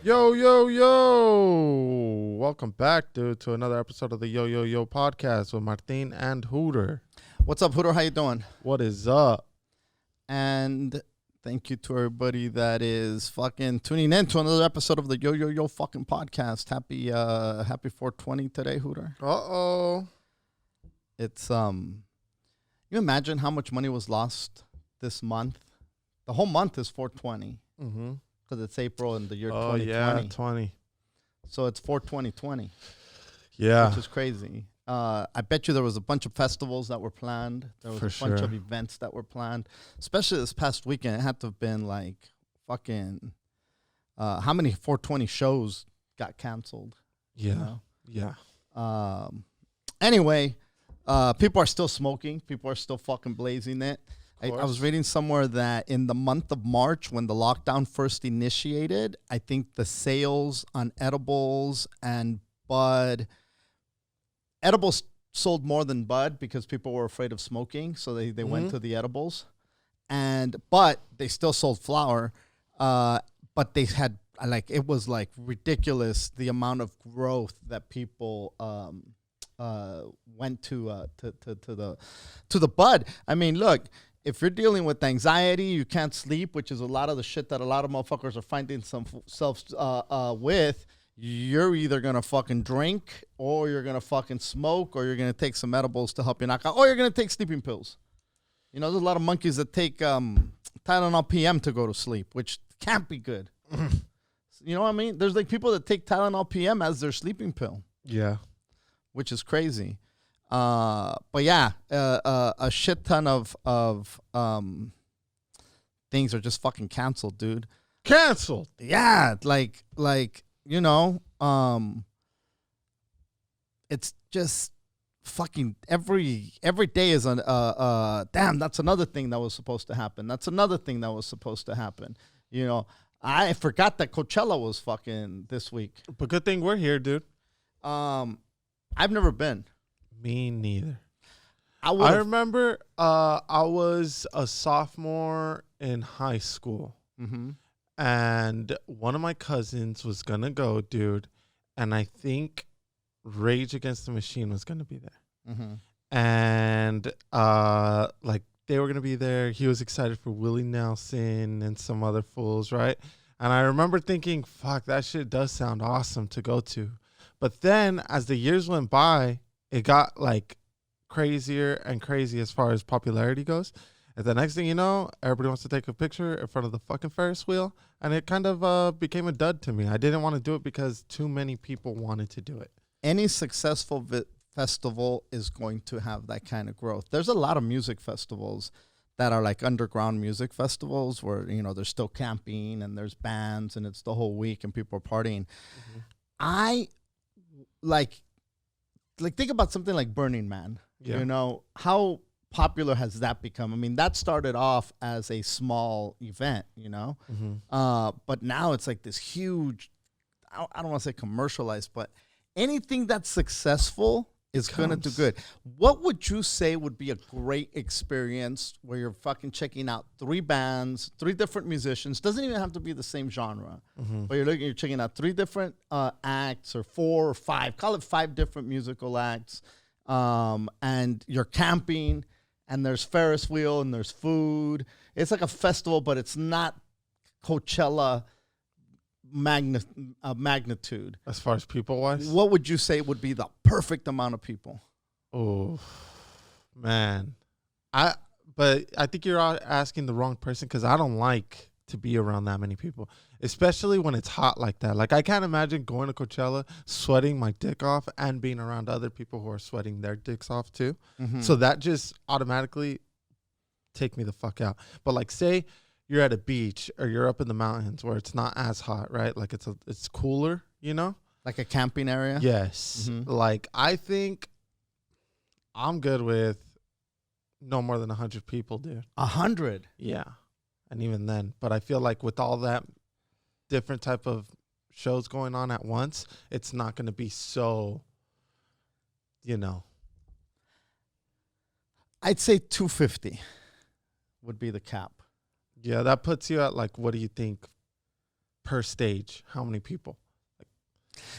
Yo, yo, yo. Welcome back, dude, to another episode of the Yo, Yo, Yo podcast with Martin and Hooter. What's up, Hooter? How you doing? What is up? And thank you to everybody that is fucking tuning in to another episode of the Yo, Yo, Yo fucking podcast. Happy 420 today, Hooter. Uh-oh. It's, you imagine how much money was lost this month? The whole month is 420. Mm-hmm. Because it's April in the year Oh, 2020. yeah, 20. So it's 42020. Yeah. Which is crazy. I bet you there was a bunch of festivals that were planned. There was For a bunch sure. of events that were planned. Especially this past weekend. It had to have been like fucking... how many 420 shows got canceled? Yeah. You know? Yeah. Anyway, people are still smoking. People are still fucking blazing it. I was reading somewhere that in the month of March, when the lockdown first initiated, I think the sales on edibles and bud, edibles sold more than bud because people were afraid of smoking, so they went to the edibles. But they still sold flower, but they had it was like ridiculous the amount of growth that people went to the bud. I mean, look. If you're dealing with anxiety, you can't sleep, which is a lot of the shit that a lot of motherfuckers are finding themselves with, you're either going to fucking drink or you're going to fucking smoke or you're going to take some edibles to help you knock out or you're going to take sleeping pills. You know, there's a lot of monkeys that take Tylenol PM to go to sleep, which can't be good. You know what I mean? There's like people that take Tylenol PM as their sleeping pill. Yeah. Which is crazy. But yeah, a shit ton of things are just fucking canceled, dude. Canceled. Yeah, like you know, it's just fucking every day is damn. That's another thing that was supposed to happen. That's another thing that was supposed to happen. You know, I forgot that Couchella was fucking this week. But good thing we're here, dude. I've never been. Me neither. I remember I was a sophomore in high school. Mm-hmm. And one of my cousins was going to go, dude. And I think Rage Against the Machine was going to be there. Mm-hmm. And they were going to be there. He was excited for Willie Nelson and some other fools, right? And I remember thinking, fuck, that shit does sound awesome to go to. But then as the years went by, it got like crazier and crazy as far as popularity goes. And the next thing you know, everybody wants to take a picture in front of the fucking Ferris wheel. And it kind of became a dud to me. I didn't want to do it because too many people wanted to do it. Any successful festival is going to have that kind of growth. There's a lot of music festivals that are like underground music festivals where, you know, there's still camping and there's bands and it's the whole week and people are partying. Mm-hmm. I think about something like Burning Man. Yeah. You know, how popular has that become? I mean, that started off as a small event, you know, but now it's like this huge, I don't want to say commercialized, but anything that's successful is going to do good. What would you say would be a great experience where you're fucking checking out 3 bands, 3 different musicians? Doesn't even have to be the same genre, but you're checking out 3 different acts or 4 or 5, call it 5 different musical acts, and you're camping and there's Ferris wheel and there's food. It's like a festival, but it's not Coachella magnitude. As far as people wise, what would you say would be the perfect amount of people? Oh man, but I think you're asking the wrong person because I don't like to be around that many people, especially when it's hot like that. Like I can't imagine going to Coachella, sweating my dick off, and being around other people who are sweating their dicks off too. So that just automatically take me the fuck out. But like, say you're at a beach or you're up in the mountains where it's not as hot, right? Like it's cooler, you know? Like a camping area? Yes. Like I think I'm good with no more than 100 people, dude. 100? Yeah. And even then, but I feel like with all that different type of shows going on at once, it's not going to be so, you know. I'd say 250 would be the cap. Yeah, that puts you at like, what do you think? per stage, how many people?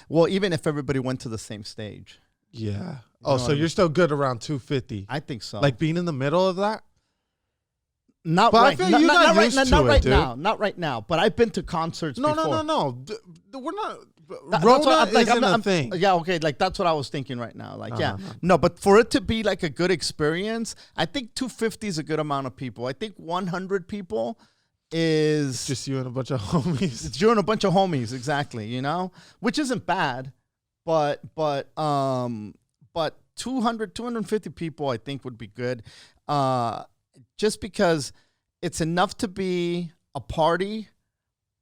Well, even if everybody went to the same stage. Yeah. Oh, so you're still good around 250. I think so. Like being in the middle of that? Not but right, I feel you're not used to not it, right dude. now. Not right now. But I've been to concerts before. No. We're not. Rona isn't a thing. Yeah, okay. Like, that's what I was thinking right now. Like, No, but for it to be like a good experience, I think 250 is a good amount of people. I think 100 people is just you and a bunch of homies. It's you and a bunch of homies, exactly. You know, which isn't bad, but 250 people I think would be good, just because it's enough to be a party.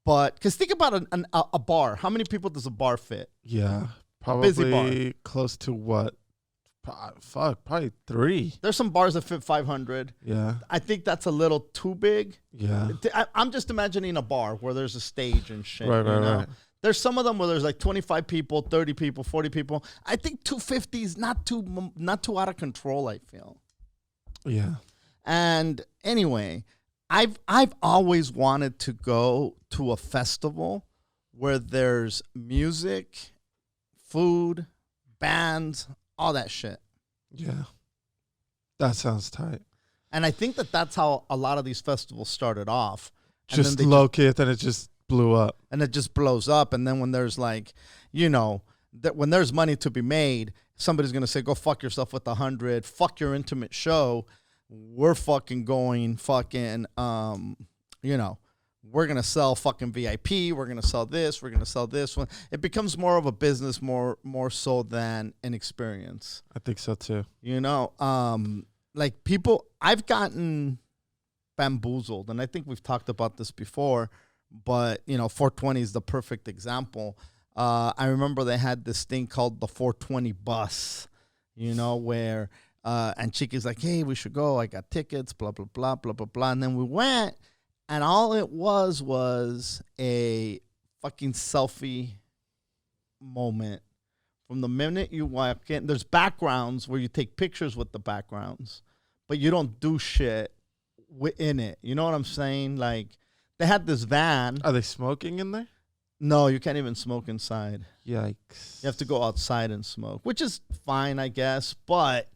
But because think about a bar. How many people does a bar fit? Yeah, busy bar. probably close to what? Probably 3. There's some bars that fit 500. Yeah. I think that's a little too big. Yeah. I'm just imagining a bar where there's a stage and shit. Right. There's some of them where there's like 25 people, 30 people, 40 people. I think 250 is not too out of control, I feel. Yeah. And anyway, I've always wanted to go to a festival where there's music, food, bands, all that shit. Yeah. That sounds tight. And I think that's how a lot of these festivals started off. Just low key, then it just blew up. And it just blows up. And then when there's like, when there's money to be made, somebody's going to say, go fuck yourself with 100, fuck your intimate show. We're fucking going we're going to sell fucking VIP. We're going to sell this. We're going to sell this one. It becomes more of a business more so than an experience. I think so too. Like people, I've gotten bamboozled, and I think we've talked about this before, but 420 is the perfect example. I remember they had this thing called the 420 bus, where, and Chiki's like, hey, we should go. I got tickets, blah, blah, blah, blah, blah, blah. And then we went, and all it was a fucking selfie moment. From the minute you walk in, there's backgrounds where you take pictures with the backgrounds, but you don't do shit in it. You know what I'm saying? Like, they had this van. Are they smoking in there? No, you can't even smoke inside. Yikes. You have to go outside and smoke, which is fine, I guess. But,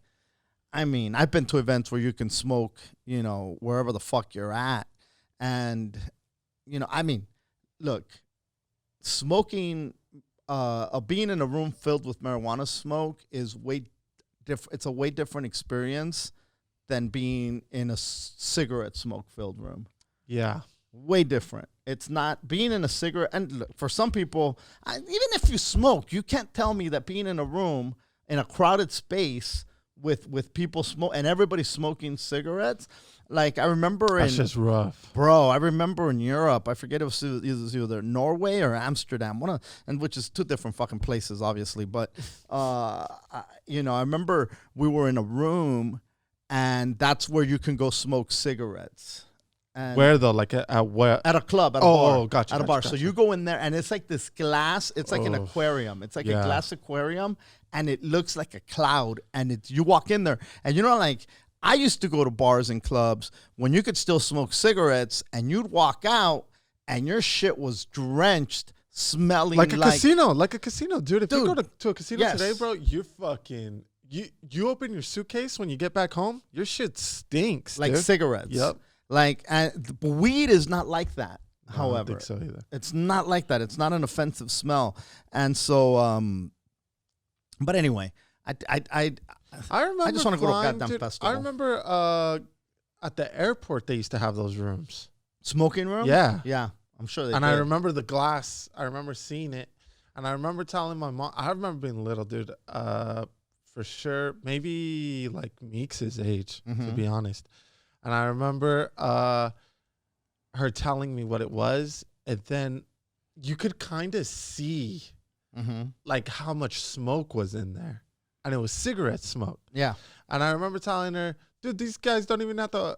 I mean, I've been to events where you can smoke, wherever the fuck you're at. And, look, smoking, being in a room filled with marijuana smoke is it's a way different experience than being in a cigarette smoke filled room. Yeah. Way different. It's not being in a cigarette. And look, for some people, even if you smoke, you can't tell me that being in a room in a crowded space with people smoke and everybody smoking cigarettes. Like, I remember that's just rough, bro. I remember in Europe, I forget it was either Norway or Amsterdam, and which is two different fucking places, obviously. But I remember we were in a room, and that's where you can go smoke cigarettes. And where though? Like at where? At a club, at a bar. Oh, gotcha. At a bar. Gotcha. So you go in there, and it's like this glass. It's like an aquarium. It's like a glass aquarium, and it looks like a cloud. And you walk in there, and like, I used to go to bars and clubs when you could still smoke cigarettes, and you'd walk out, and your shit was drenched, smelling like a casino, dude. If you go to a casino today, bro, you're fucking. You open your suitcase when you get back home, your shit stinks, like dude. cigarettes. Yep. Like, and weed is not like that. However, I don't think so either. It's not like that. It's not an offensive smell, and so. But anyway, I remember. I just want to go to a goddamn festival. I remember at the airport they used to have those rooms. Smoking room? Yeah. Yeah. I'm sure they And did. I remember the glass. I remember seeing it. And I remember telling my mom, I remember being little, dude, for sure. Maybe like Meeks' age, to be honest. And I remember her telling me what it was. And then you could kind of see like how much smoke was in there. And it was cigarette smoke. Yeah. And I remember telling her, dude, these guys don't even have to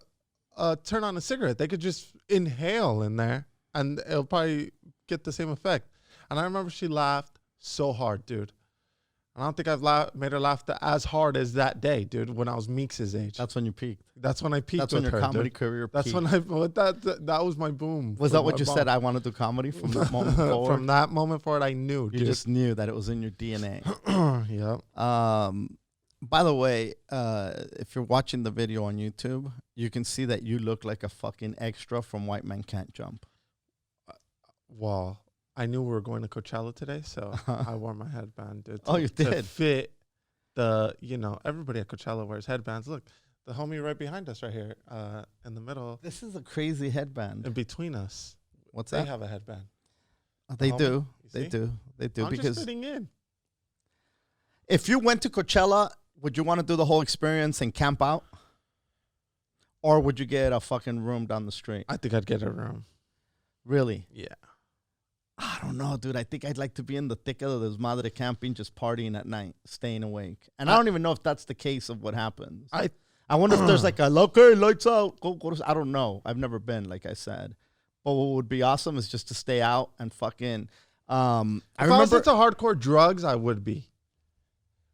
turn on a cigarette. They could just inhale in there and it'll probably get the same effect. And I remember she laughed so hard, dude. I don't think I've made her laugh as hard as that day, dude. When I was Meeks' age. That's when you peaked. That's when I peaked. That's when your her, comedy dude. career peaked. That's when that was my boom. Was that what you said? I want to do comedy from that moment forward? From that moment forward, I knew, dude. You just knew that it was in your DNA. Yeah. By the way, if you're watching the video on YouTube, you can see that you look like a fucking extra from White Man Can't Jump. Well, I knew we were going to Coachella today, so I wore my headband, dude. You did? To fit the, everybody at Coachella wears headbands. Look, the homie right behind us right here in the middle. This is a crazy headband. In between us. What's that? They have a headband. They do. They do. I'm because just fitting in. If you went to Coachella, would you want to do the whole experience and camp out? Or would you get a fucking room down the street? I think I'd get a room. Really? Yeah. I don't know, dude. I think I'd like to be in the thick of this madre camping, just partying at night, staying awake. And I don't even know if that's the case of what happens. I wonder if there's like a, okay, lights out. Go. I don't know. I've never been, like I said. But what would be awesome is just to stay out and fucking. I remember. I was into hardcore drugs, I would be.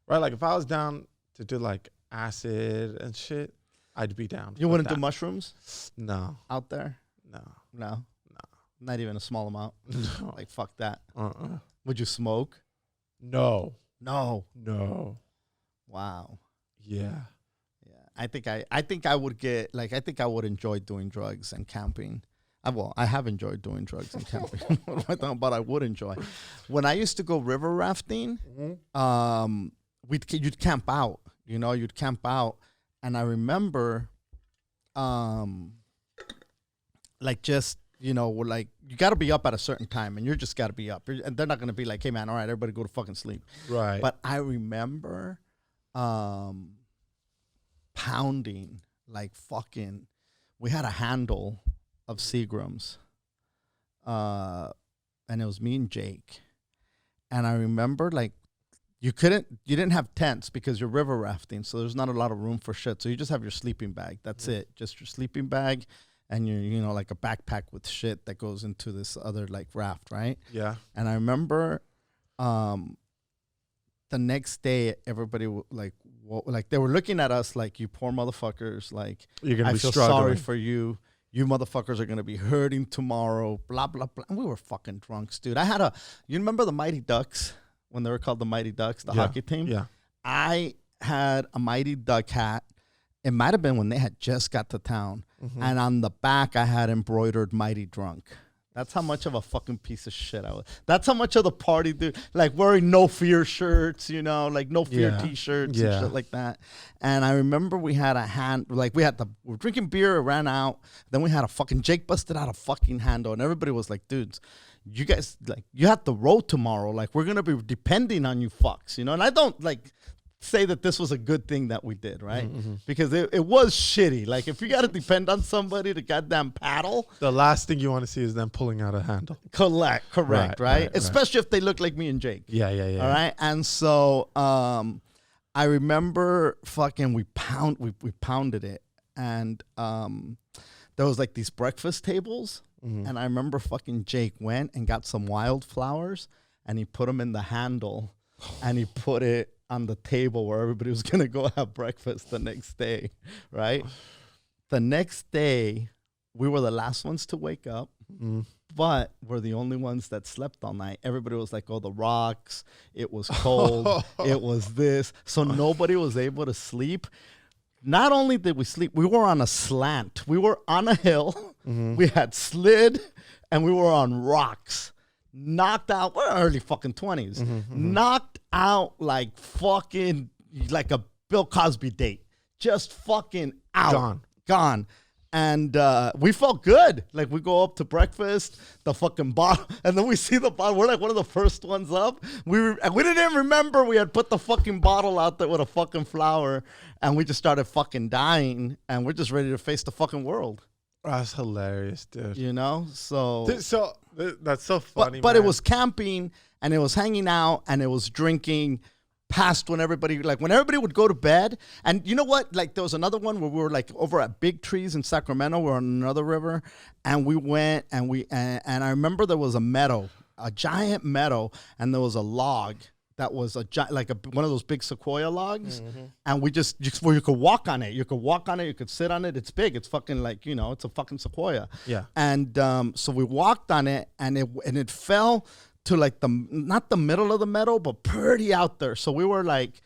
Right? Like if I was down to do like acid and shit, I'd be down. You wouldn't do mushrooms? No. Out there? No. Not even a small amount. No. Like, fuck that. Would you smoke? No. Wow. Yeah. I think I would get, like, I think I would enjoy doing drugs and camping. I have enjoyed doing drugs and camping. What am I talking about? I would enjoy. When I used to go river rafting, you'd camp out. You'd camp out. And I remember, like, just, like, you got to be up at a certain time, and you're just got to be up. And they're not going to be like, hey, man, all right, everybody go to fucking sleep. Right. But I remember pounding, like, fucking, we had a handle of Seagrams, and it was me and Jake. And I remember, like, you didn't have tents because you're river rafting, so there's not a lot of room for shit. So you just have your sleeping bag. That's it. Just your sleeping bag. And you're, like a backpack with shit that goes into this other, like, raft, right? Yeah. And I remember the next day, everybody, like, they were looking at us like, you poor motherfuckers. Like, you're gonna I be feel struggling. sorry for you. You motherfuckers are going to be hurting tomorrow, blah, blah, blah. And we were fucking drunks, dude. You remember the Mighty Ducks? When they were called the Mighty Ducks, the hockey team? Yeah. I had a Mighty Duck hat. It might have been when they had just got to town. Mm-hmm. And on the back, I had embroidered Mighty Drunk. That's how much of a fucking piece of shit I was. That's how much of the party, dude. Like, wearing No Fear shirts, like, No Fear T-shirts and shit like that. And I remember we had we were drinking beer, it ran out. Then we had a fucking, Jake busted out a fucking handle. And everybody was like, dudes, you guys, like, you have to row tomorrow. Like, we're going to be depending on you fucks, And I don't, like, say that this was a good thing that we did, right? Mm-hmm. Because it was shitty. Like, if you got to depend on somebody to goddamn paddle. The last thing you want to see is them pulling out a handle. Correct, right? Especially if they look like me and Jake. Yeah. All right? And so I remember fucking we pounded it. And there was, like, these breakfast tables. Mm-hmm. And I remember fucking Jake went and got some wildflowers, and he put them in the handle, and he put it on the table where everybody was going to go have breakfast the next day, right? The next day, we were the last ones to wake up, but we're the only ones that slept all night. Everybody was like, oh, the rocks, it was cold, it was this. So nobody was able to sleep. Not only did we sleep, we were on a slant. We were on a hill. Mm-hmm. We had slid, and we were on rocks. Knocked out, we're early fucking 20s. Mm-hmm. Knocked out like fucking, like a Bill Cosby date. Just fucking out. Gone. And we felt good. Like, we go up to breakfast, the fucking bottle, and then we see the bottle. We're like one of the first ones up. We didn't even remember we had put the fucking bottle out there with a fucking flower, and we just started fucking dying, and we're just ready to face the fucking world. That's hilarious, dude. So that's so funny. But it was camping, and it was hanging out, and it was drinking. Past when everybody would go to bed. And you know what? Like, there was another one where we were, like, over at Big Trees in Sacramento. We're on another river, and we went, and I remember there was a meadow, a giant meadow, and there was a log that was one of those big sequoia logs, and we just where you could walk on it. You could walk on it. You could sit on it. It's big. It's fucking like, it's a fucking sequoia. Yeah. And so we walked on it, and it fell to like not the middle of the meadow, but pretty out there. So we were like,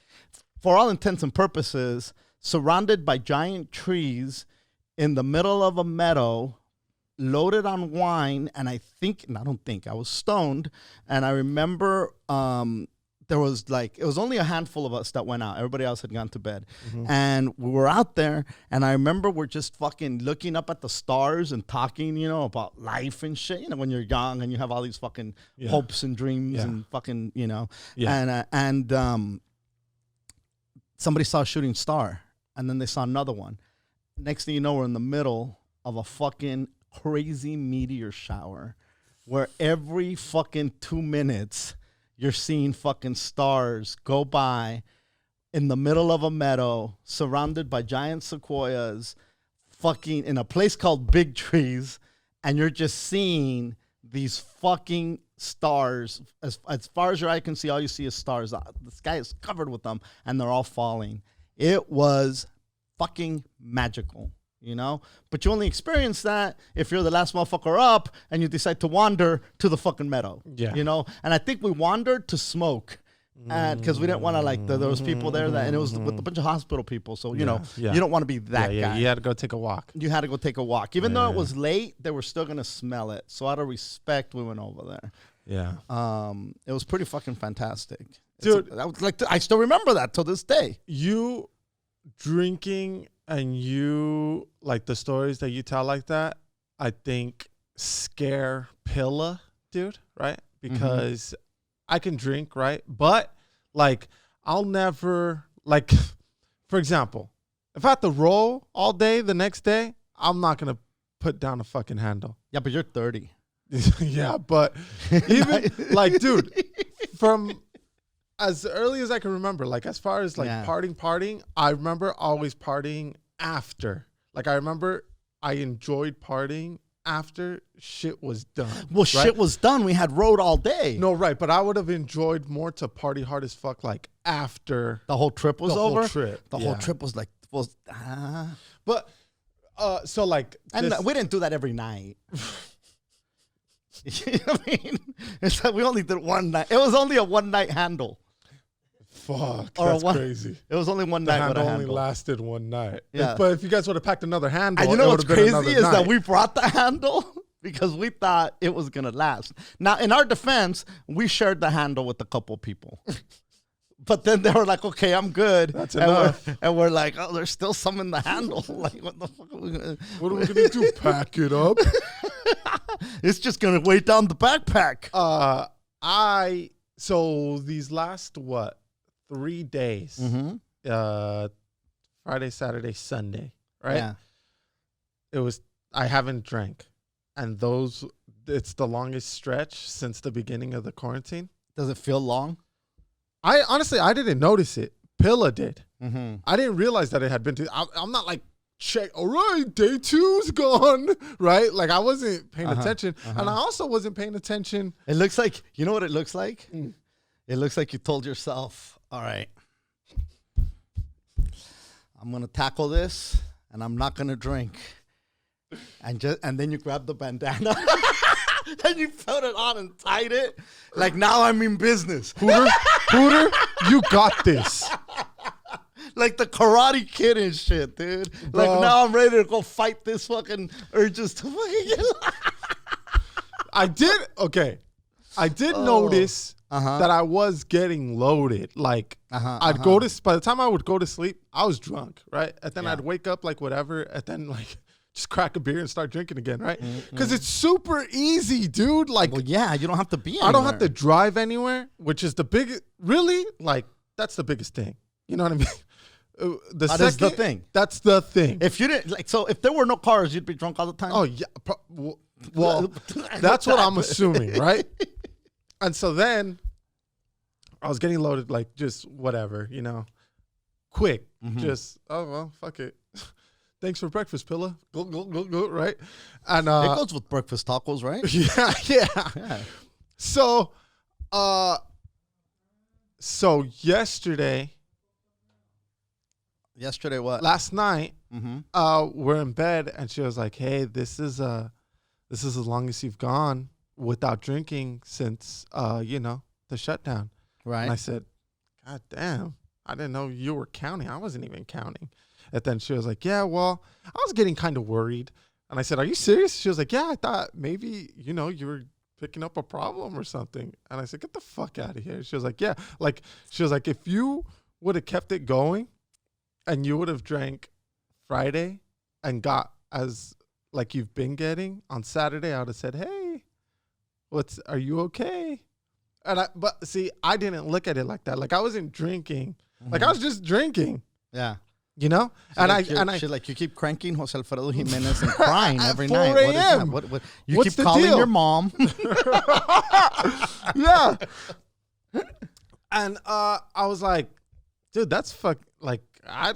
for all intents and purposes, surrounded by giant trees in the middle of a meadow, loaded on wine. And I was stoned. And I remember there was it was only a handful of us that went out. Everybody else had gone to bed. And we were out there, and I remember we're just fucking looking up at the stars and talking, about life and shit. When you're young and you have all these fucking hopes and dreams and fucking, and somebody saw a shooting star, and then they saw another one. Next thing you know, we're in the middle of a fucking crazy meteor shower where every fucking 2 minutes you're seeing fucking stars go by in the middle of a meadow, surrounded by giant sequoias, fucking in a place called Big Trees, and you're just seeing these fucking stars. As far as your eye can see, all you see is stars. The sky is covered with them, and they're all falling. It was fucking magical. But you only experience that if you're the last motherfucker up and you decide to wander to the fucking meadow. Yeah. And I think we wandered to smoke, and because we didn't want to there was people there and it was with a bunch of hospital people. So you don't want to be that guy. You had to go take a walk. You had to go take a walk, even though it was late. They were still gonna smell it. So out of respect, we went over there. Yeah. It was pretty fucking fantastic, dude. I still remember that till this day. You drinking. And you, the stories that you tell like that, I think scare Pilla, dude, right? Because I can drink, right? But, I'll never, for example, if I have to roll all day the next day, I'm not going to put down a fucking handle. Yeah, but you're 30. Yeah, but even, dude, from as early as I can remember, as far as partying, I remember always partying after. I remember I enjoyed partying after shit was done. Well, shit was done. We had road all day. No, right, but I would have enjoyed more to party hard as fuck after the whole trip was over. The whole trip was But so and we didn't do that every night. You know what I mean? It's we only did one night. It was only a one night handle. Fuck, that's crazy. It was only one night. The handle only lasted one night. Yeah. But if you guys would have packed another handle, and you know what's crazy is that we brought the handle because we thought it was gonna last. Now, in our defense, we shared the handle with a couple people. But then they were like, "Okay, I'm good." That's enough. And we're like, "Oh, there's still some in the handle." What the fuck? What are we gonna do? Pack it up? It's just gonna weigh down the backpack. So these last 3 days, Friday, Saturday, Sunday, right? Yeah. I haven't drank, and it's the longest stretch since the beginning of the quarantine. Does it feel long? I honestly didn't notice it. Pilla did. I didn't realize that it had been I'm not check. All right, day 2's gone. Right? I wasn't paying attention, and I also wasn't paying attention. It looks like, you know what it looks like? It looks like you told yourself, all right, I'm gonna tackle this, and I'm not gonna drink, and then you grab the bandana. And you put it on and tied it. Now I'm in business. Hooter, you got this. Like the Karate Kid and shit, dude. Bro. Now I'm ready to go fight this fucking urges to fucking get I did notice that I was getting loaded. I'd go to, by the time I would go to sleep, I was drunk, right? And then I'd wake up whatever, and then just crack a beer and start drinking again, right? Because it's super easy, dude. Well, yeah, you don't have to be anywhere. I don't have to drive anywhere, which is the biggest, really, that's the biggest thing. You know what I mean? That is the thing. That's the thing. If you didn't, so if there were no cars, you'd be drunk all the time? Oh, yeah. Well, that's what I'm assuming, right? And so then I was getting loaded, just whatever, quick. Just, oh, well, fuck it. Thanks for breakfast, Pilla. Go, right? And it goes with breakfast tacos, right? Yeah. So, So yesterday what? last night, Mm-hmm. we're in bed, and she was like, "Hey, this is as long as you've gone without drinking since the shutdown." Right. And I said, "God damn, I didn't know you were counting. I wasn't even counting." And then she was like, "Yeah, well, I was getting kind of worried." And I said, "Are you serious?" She was like, "Yeah, I thought maybe you were picking up a problem or something." And I said, "Get the fuck out of here." She was like, "Yeah," like she was like, "If you would have kept it going, and you would have drank Friday and got as like you've been getting on Saturday, I would have said, 'Hey, are you okay?'" But see, I didn't look at it like that. Like I wasn't drinking. Mm-hmm. Like I was just drinking. Yeah. So you keep cranking Jose Alfredo Jimenez and crying every 4 night. What is that? a.m.. What you What's keep the calling deal? your mom. Yeah. And I was like, dude, that's like I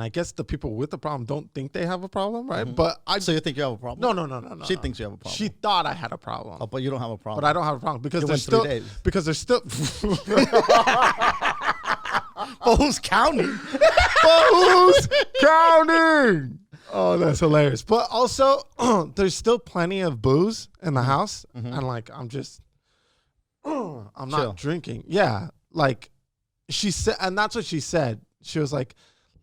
guess the people with the problem don't think they have a problem, right? Mm-hmm. But So you think you have a problem? No. She thinks you have a problem. She thought I had a problem. Oh, but you don't have a problem. But I don't have a problem because You there's went still 3 days. because there's still But who's counting? who's counting? Oh, that's hilarious. But also, there's still plenty of booze in the house, and like I'm Chill. not drinking. Yeah, like she said, and that's what she said. She was like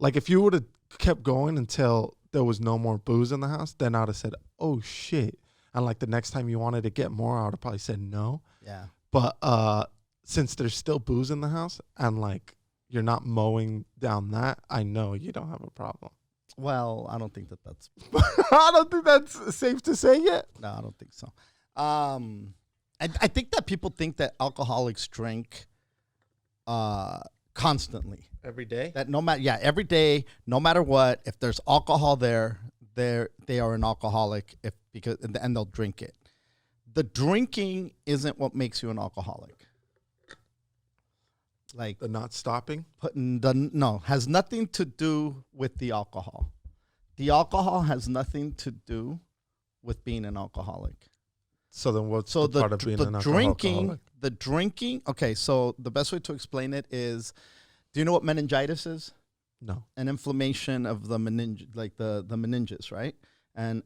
if you would have kept going until there was no more booze in the house, then I'd have said, "Oh shit," and like the next time you wanted to get more, I would have probably said no. Yeah. But since there's still booze in the house and like you're not mowing down that, I know you don't have a problem. Well, I don't think that's. I don't think that's safe to say yet. No, I don't think so. I think that people think that alcoholics drink constantly. Every day? That every day, no matter what, if there's alcohol there, they are an alcoholic and they'll drink it. The drinking isn't what makes you an alcoholic. Like The not stopping? has nothing to do with the alcohol. The alcohol has nothing to do with being an alcoholic. So then what's the part of being an alcoholic? The drinking. Okay, so the best way to explain it is, do you know what meningitis is? No. An inflammation of the the meninges, right? And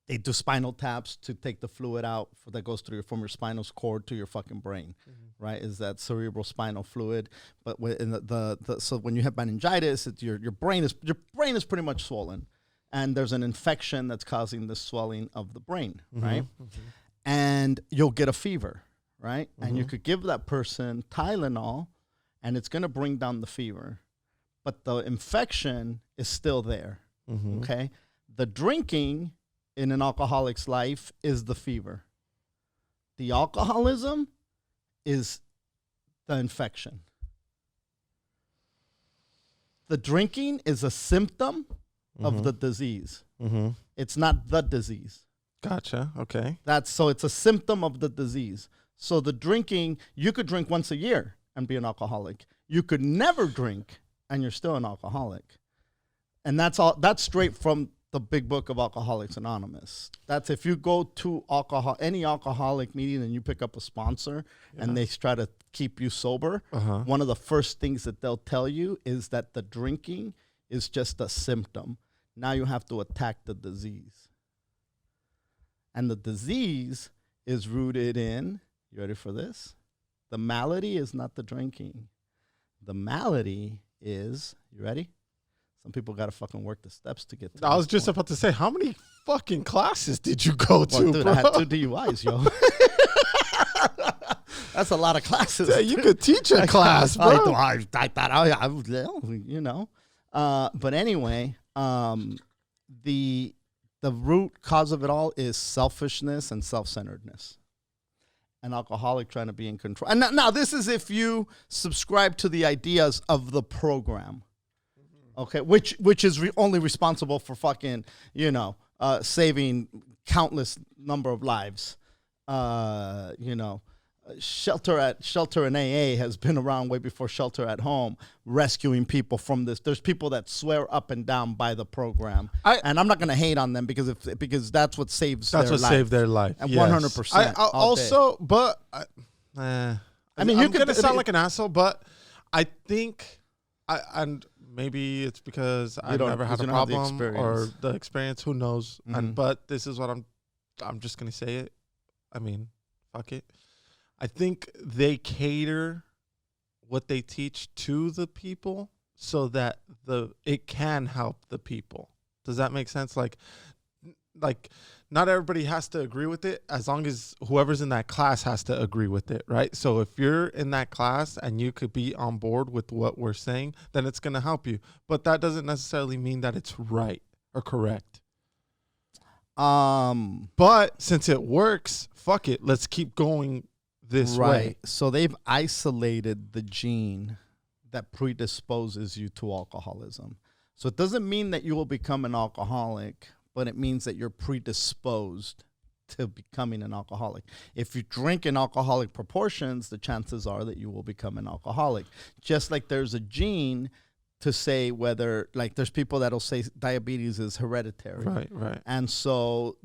they do spinal taps to take the fluid out that goes from your spinal cord to your fucking brain, right? Is that cerebral spinal fluid? But so when you have meningitis, it's your brain is pretty much swollen, and there's an infection that's causing the swelling of the brain, right? Mm-hmm. And you'll get a fever, right? Mm-hmm. And you could give that person Tylenol, and it's going to bring down the fever, but the infection is still there. Mm-hmm. Okay, the drinking in an alcoholic's life is the fever. The alcoholism is the infection. The drinking is a symptom of the disease. Mm-hmm. It's not the disease. Gotcha. Okay. So it's a symptom of the disease. So the drinking, you could drink once a year and be an alcoholic. You could never drink and you're still an alcoholic. And that's straight from the big book of Alcoholics Anonymous. That's if you go to any alcoholic meeting and you pick up a sponsor and they try to keep you sober, one of the first things that they'll tell you is that the drinking is just a symptom. Now you have to attack the disease. And the disease is rooted in, you ready for this? The malady is not the drinking. The malady is, you ready? Some people got to fucking work the steps to get to I was just about to say, how many fucking classes did you go to, dude, bro? I had 2 DUIs, yo. That's a lot of classes. Yeah, you could teach a class, bro. I thought I was, you know. But anyway, the root cause of it all is selfishness and self-centeredness. An alcoholic trying to be in control. And now this is if you subscribe to the ideas of the program. Okay, which is only responsible for fucking, saving countless number of lives, Shelter in AA has been around way before Shelter at Home, rescuing people from this. There's people that swear up and down by the program, and I'm not going to hate on them because that's what saves their life. That's what saved their life. And 100%. I also, but I mean, I'm going to sound like an asshole, but I think, and maybe it's because I've never had a problem or the experience. Who knows? Mm-hmm. But this is what I'm just going to say it. I mean, fuck it. I think they cater what they teach to the people so that it can help the people. Does that make sense? Like not everybody has to agree with it as long as whoever's in that class has to agree with it, right? So if you're in that class and you could be on board with what we're saying, then it's going to help you. But that doesn't necessarily mean that it's right or correct. But since it works, fuck it. Let's keep going this way. So they've isolated the gene that predisposes you to alcoholism. So it doesn't mean that you will become an alcoholic, but it means that you're predisposed to becoming an alcoholic. If you drink in alcoholic proportions, the chances are that you will become an alcoholic. Just like there's a gene to say whether, like, there's people that'll say diabetes is hereditary. Right. And so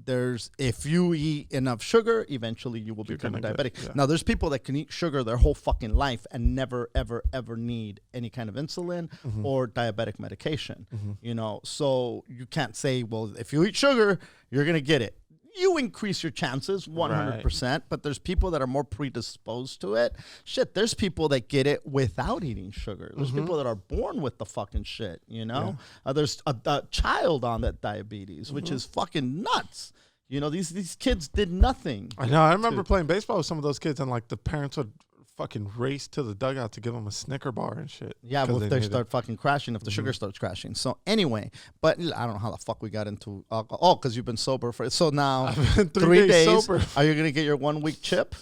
if you eat enough sugar, eventually you will become diabetic. Yeah. Now, there's people that can eat sugar their whole fucking life and never, ever, ever need any kind of insulin or diabetic medication. You know, so you can't say, well, if you eat sugar, you're going to get it. You increase your chances 100%, but there's people that are more predisposed to it. Shit, there's people that get it without eating sugar. There's people that are born with the fucking shit, you know? Yeah. There's a child on that diabetes, which is fucking nuts. You know, these kids did nothing. I know. I remember playing baseball with some of those kids, and like the parents would fucking race to the dugout to give them a Snicker bar and shit. Yeah, well, if they start fucking crashing, if the sugar starts crashing. So anyway, but I don't know how the fuck we got into alcohol. Oh, because you've been sober for it. So now, I've been 3 days sober. Are you going to get your 1 week chip?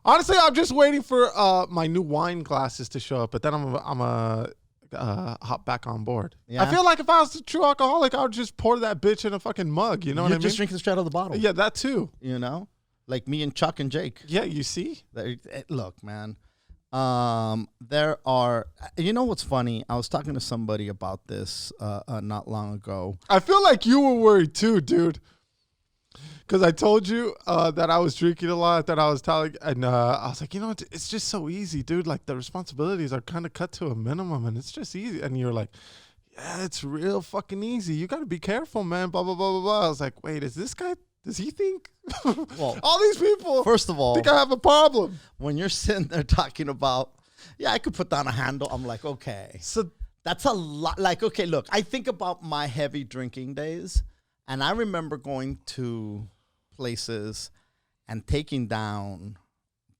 Honestly, I'm just waiting for my new wine glasses to show up, but then I'm a hop back on board. Yeah. I feel like if I was a true alcoholic, I would just pour that bitch in a fucking mug. You know what I mean? Just drink it straight out of the bottle. Yeah, that too. You know, like me and Chuck and Jake. Yeah, you see. Look, man. There are. You know what's funny? I was talking to somebody about this not long ago. I feel like you were worried too, dude. Because I told you that I was drinking a lot, that I was telling, and I was like, you know what, it's just so easy, dude. Like, the responsibilities are kind of cut to a minimum, and it's just easy. And you're like, yeah, it's real fucking easy. You got to be careful, man, blah, blah, blah, blah, blah. I was like, wait, does he think? Well, all these people, first of all, think I have a problem. When you're sitting there talking about, yeah, I could put down a handle, I'm like, okay. So that's a lot. Like, okay, look, I think about my heavy drinking days, and I remember going to places and taking down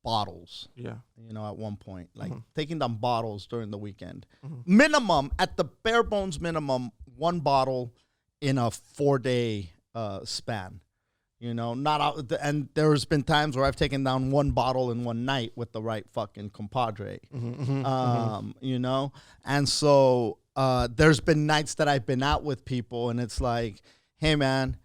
bottles. Yeah. You know, at one point, like taking down bottles during the weekend. Minimum, at the bare bones minimum, 1 bottle in a 4-day span. You know, not out, and there's been times where I've taken down 1 bottle in 1 night with the right fucking compadre. You know, and so there's been nights that I've been out with people, and it's like, hey, man,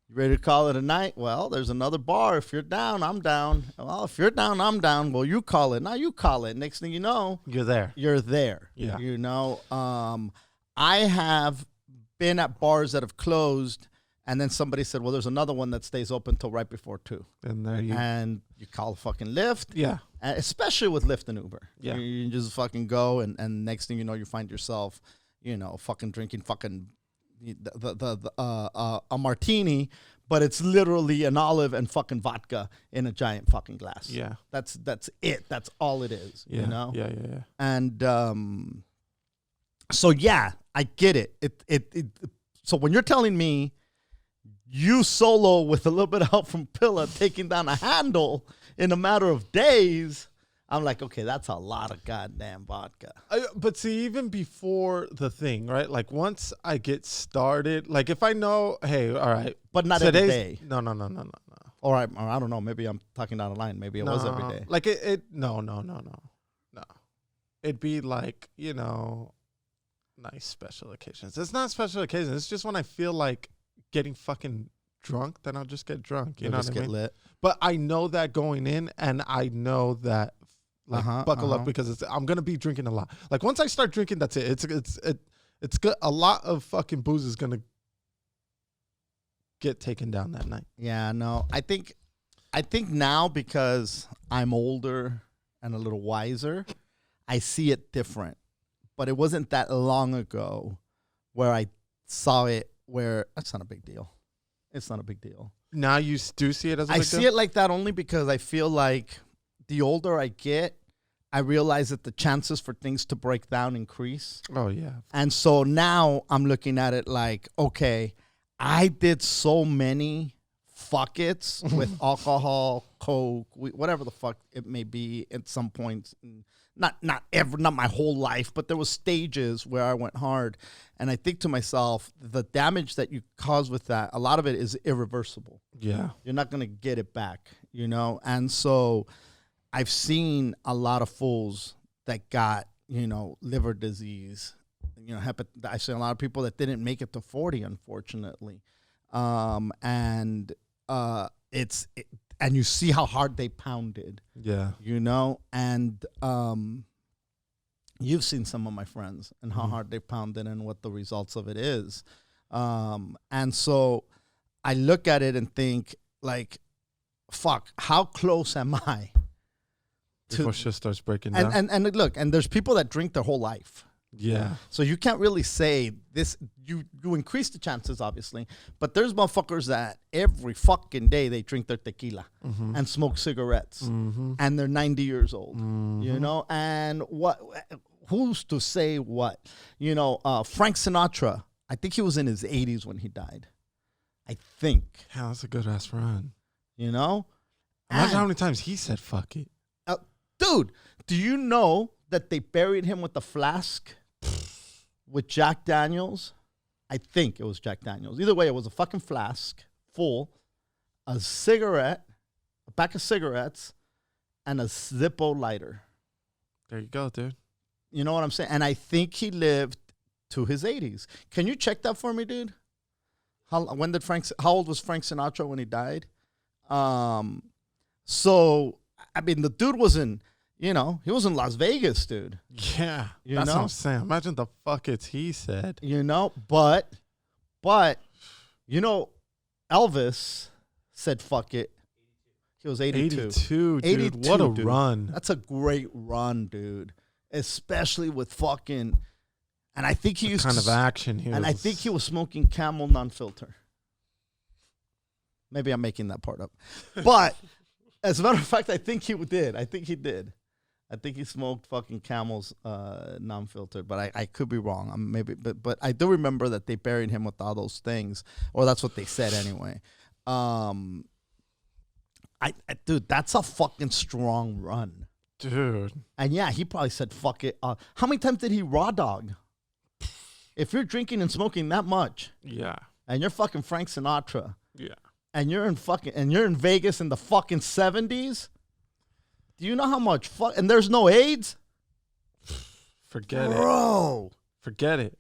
you ready to call it a night? Well, there's another bar. If you're down, I'm down. Well, if you're down, I'm down. Well, you call it. Now you call it. Next thing you know, you're there. You're there. Yeah. You know, I have been at bars that have closed, and then somebody said, well, there's another one that stays open till right before 2. And you call a fucking Lyft. Yeah. Especially with Lyft and Uber. Yeah. You just fucking go, and next thing you know, you find yourself, you know, fucking drinking fucking a martini, but it's literally an olive and fucking vodka in a giant fucking glass. Yeah, that's it. That's all it is. Yeah. You know. Yeah. And so yeah, I get it. So when you're telling me you solo with a little bit of help from Pilla taking down a handle in a matter of days, I'm like, okay, that's a lot of goddamn vodka. But see, even before the thing, right? Like, once I get started, like, if I know, hey, all right. But not every day. No. Or I don't know. Maybe I'm talking down the line. Maybe it was every day. Like, no. It'd be like, you know, nice special occasions. It's not special occasions. It's just when I feel like getting fucking drunk, then I'll just get drunk. You You'll know just what I get mean? lit. But I know that going in, and I know that like buckle up because I'm gonna be drinking a lot. Like once I start drinking, that's it. It's good. A lot of fucking booze is gonna get taken down that night. Yeah, no. I think now because I'm older and a little wiser, I see it different. But it wasn't that long ago where I saw it where that's not a big deal. It's not a big deal. Now you do see it as a big deal? I see it like that only because I feel like the older I get, I realize that the chances for things to break down increase. Oh, yeah. And so now I'm looking at it like, okay, I did so many fuck it's with alcohol, coke, whatever the fuck it may be at some points. Not my whole life, but there was stages where I went hard. And I think to myself, the damage that you cause with that, a lot of it is irreversible. Yeah. You're not going to get it back, you know? And so I've seen a lot of fools that got, you know, liver disease, you know, I see a lot of people that didn't make it to 40, unfortunately. And you see how hard they pounded. Yeah. You know, and you've seen some of my friends and how hard they pounded and what the results of it is. And so I look at it and think, like, fuck, how close am I? Before shit starts breaking down. And look, and there's people that drink their whole life. Yeah. So you can't really say this. You increase the chances, obviously, but there's motherfuckers that every fucking day they drink their tequila and smoke cigarettes, and they're 90 years old. You know, and who's to say what? You know, Frank Sinatra. I think he was in his 80s when he died. I think. Yeah, that's a good ass run. You know, imagine how many times he said "fuck it." Dude, do you know that they buried him with a flask with Jack Daniels? I think it was Jack Daniels. Either way, it was a fucking flask full, a cigarette, a pack of cigarettes, and a Zippo lighter. There you go, dude. You know what I'm saying? And I think he lived to his 80s. Can you check that for me, dude? How old was Frank Sinatra when he died? So, I mean, the dude was in, you know, he was in Las Vegas, dude. Yeah, that's what I'm saying. Imagine the fuck it's he said. You know, but, you know, Elvis said fuck it. He was 82. 82, dude. 82, what a dude. run. That's a great run, dude. Especially with fucking, and I think he used kind of action here. And I think he was smoking Camel non-filter. Maybe I'm making that part up. But as a matter of fact, I think he did. I think he smoked fucking Camel's non-filtered, but I could be wrong. But I do remember that they buried him with all those things, or that's what they said anyway. Dude, that's a fucking strong run, dude. And yeah, he probably said fuck it. How many times did he raw dog? If you're drinking and smoking that much, yeah, and you're fucking Frank Sinatra, yeah, and you're in Vegas in the fucking 70s. Do you know how much and there's no AIDS? Forget it. Bro. Forget it.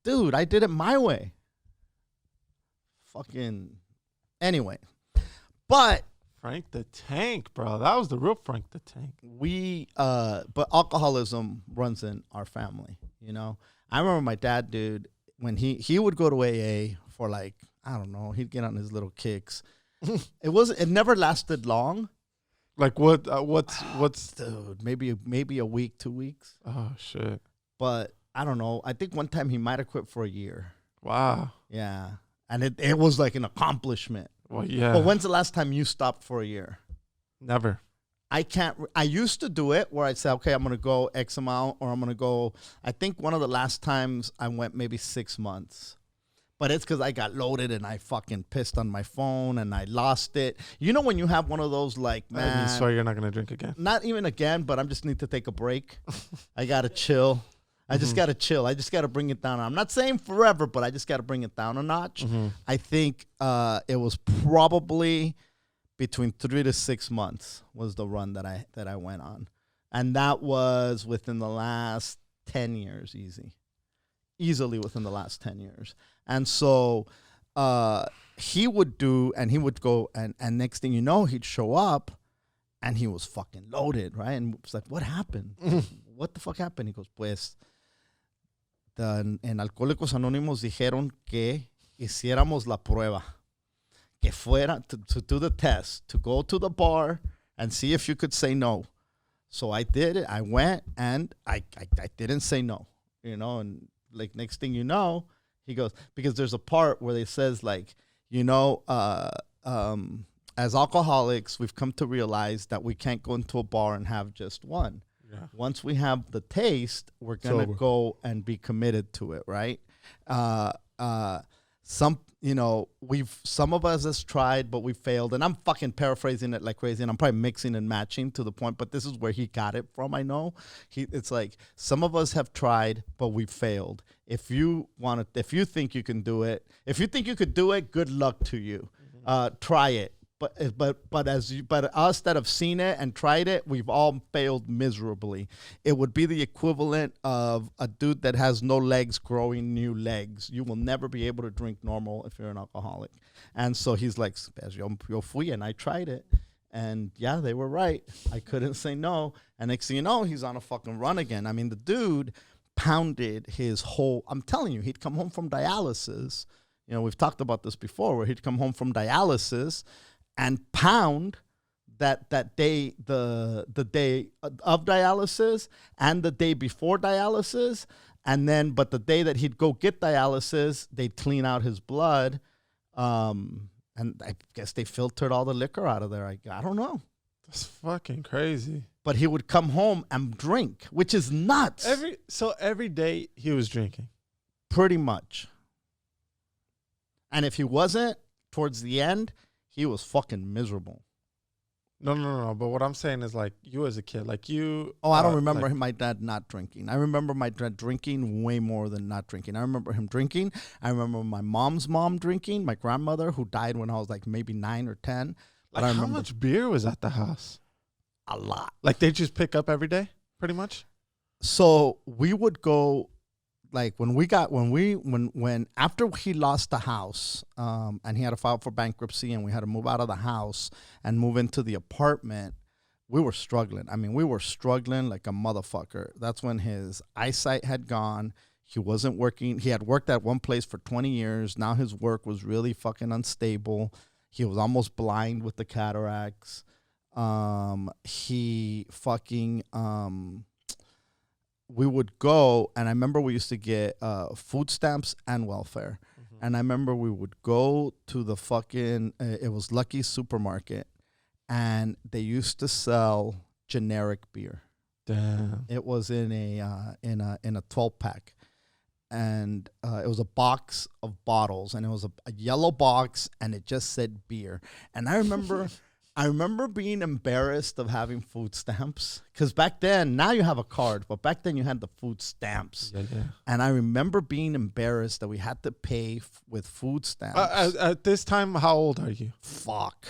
Dude, I did it my way. Fucking. Anyway. But. Frank the Tank, bro. That was the real Frank the Tank. But alcoholism runs in our family, you know? I remember my dad, dude, when he would go to AA for like, I don't know, he'd get on his little kicks. It never lasted long. Like what's dude, maybe a week, 2 weeks. Oh shit. But I don't know. I think one time he might have quit for a year. Wow. Yeah. And it was like an accomplishment. Well, yeah. But when's the last time you stopped for a year? Never. I used to do it where I'd say, okay, I'm going to go X amount, or I'm going to go, I think one of the last times I went maybe 6 months. But it's because I got loaded and I fucking pissed on my phone and I lost it. You know when you have one of those like, man. And you swear you're not going to drink again? Not even again, but I just need to take a break. I got to chill. I just got to chill. I just got to bring it down. I'm not saying forever, but I just got to bring it down a notch. I think it was probably between 3 to 6 months was the run that I went on. And that was within the last 10 years, easily within the last 10 years. And so he would do, and he would go, and next thing you know, he'd show up, and he was fucking loaded, right? And it's like, what happened? What the fuck happened? He goes, pues, en Alcohólicos Anónimos dijeron que hiciéramos la prueba, que fuera to do the test, to go to the bar and see if you could say no. So I did it. I went, and I didn't say no, you know, and like next thing you know, he goes, because there's a part where it says like, you know, as alcoholics, we've come to realize that we can't go into a bar and have just one. Yeah. Once we have the taste, we're going to go and be committed to it, right? Some of us has tried, but we failed. And I'm fucking paraphrasing it like crazy, and I'm probably mixing and matching to the point, but this is where he got it from, I know. It's like, some of us have tried, but we failed. If you think you can do it, if you think you could do it, good luck to you. Try it. But us that have seen it and tried it, we've all failed miserably. It would be the equivalent of a dude that has no legs growing new legs. You will never be able to drink normal if you're an alcoholic. And so he's like, yo fui, and I tried it. And yeah, they were right. I couldn't say no. And next thing you know, he's on a fucking run again. I mean, the dude pounded his whole, I'm telling you, he'd come home from dialysis. You know, we've talked about this before, where he'd come home from dialysis and pound that day, the day of dialysis and the day before dialysis, and then but the day that he'd go get dialysis, they'd clean out his blood, and I guess they filtered all the liquor out of there. I don't know. That's fucking crazy. But he would come home and drink, which is nuts. Every day he was drinking, pretty much. And if he wasn't, towards the end, he was fucking miserable. No. But what I'm saying is, like, you as a kid, like you. Oh, I don't remember my dad not drinking. I remember my dad drinking way more than not drinking. I remember him drinking. I remember my mom's mom drinking, my grandmother, who died when I was like maybe 9 or 10. Like, how much beer was at the house? A lot. Like, they just pick up every day, pretty much? So we would go. Like when after he lost the house, and he had to file for bankruptcy, and we had to move out of the house and move into the apartment, we were struggling. I mean, we were struggling like a motherfucker. That's when his eyesight had gone. He wasn't working. He had worked at one place for 20 years. Now his work was really fucking unstable. He was almost blind with the cataracts. We would go, and I remember we used to get food stamps and welfare. Mm-hmm. And I remember we would go to the fucking, it was Lucky's Supermarket, and they used to sell generic beer. Damn. It was in a 12-pack. And it was a box of bottles, and it was a yellow box, and it just said beer. And I remember... I remember being embarrassed of having food stamps, because back then, now you have a card, but back then you had the food stamps. Yeah. And I remember being embarrassed that we had to pay with food stamps. At this time, how old are you? Fuck.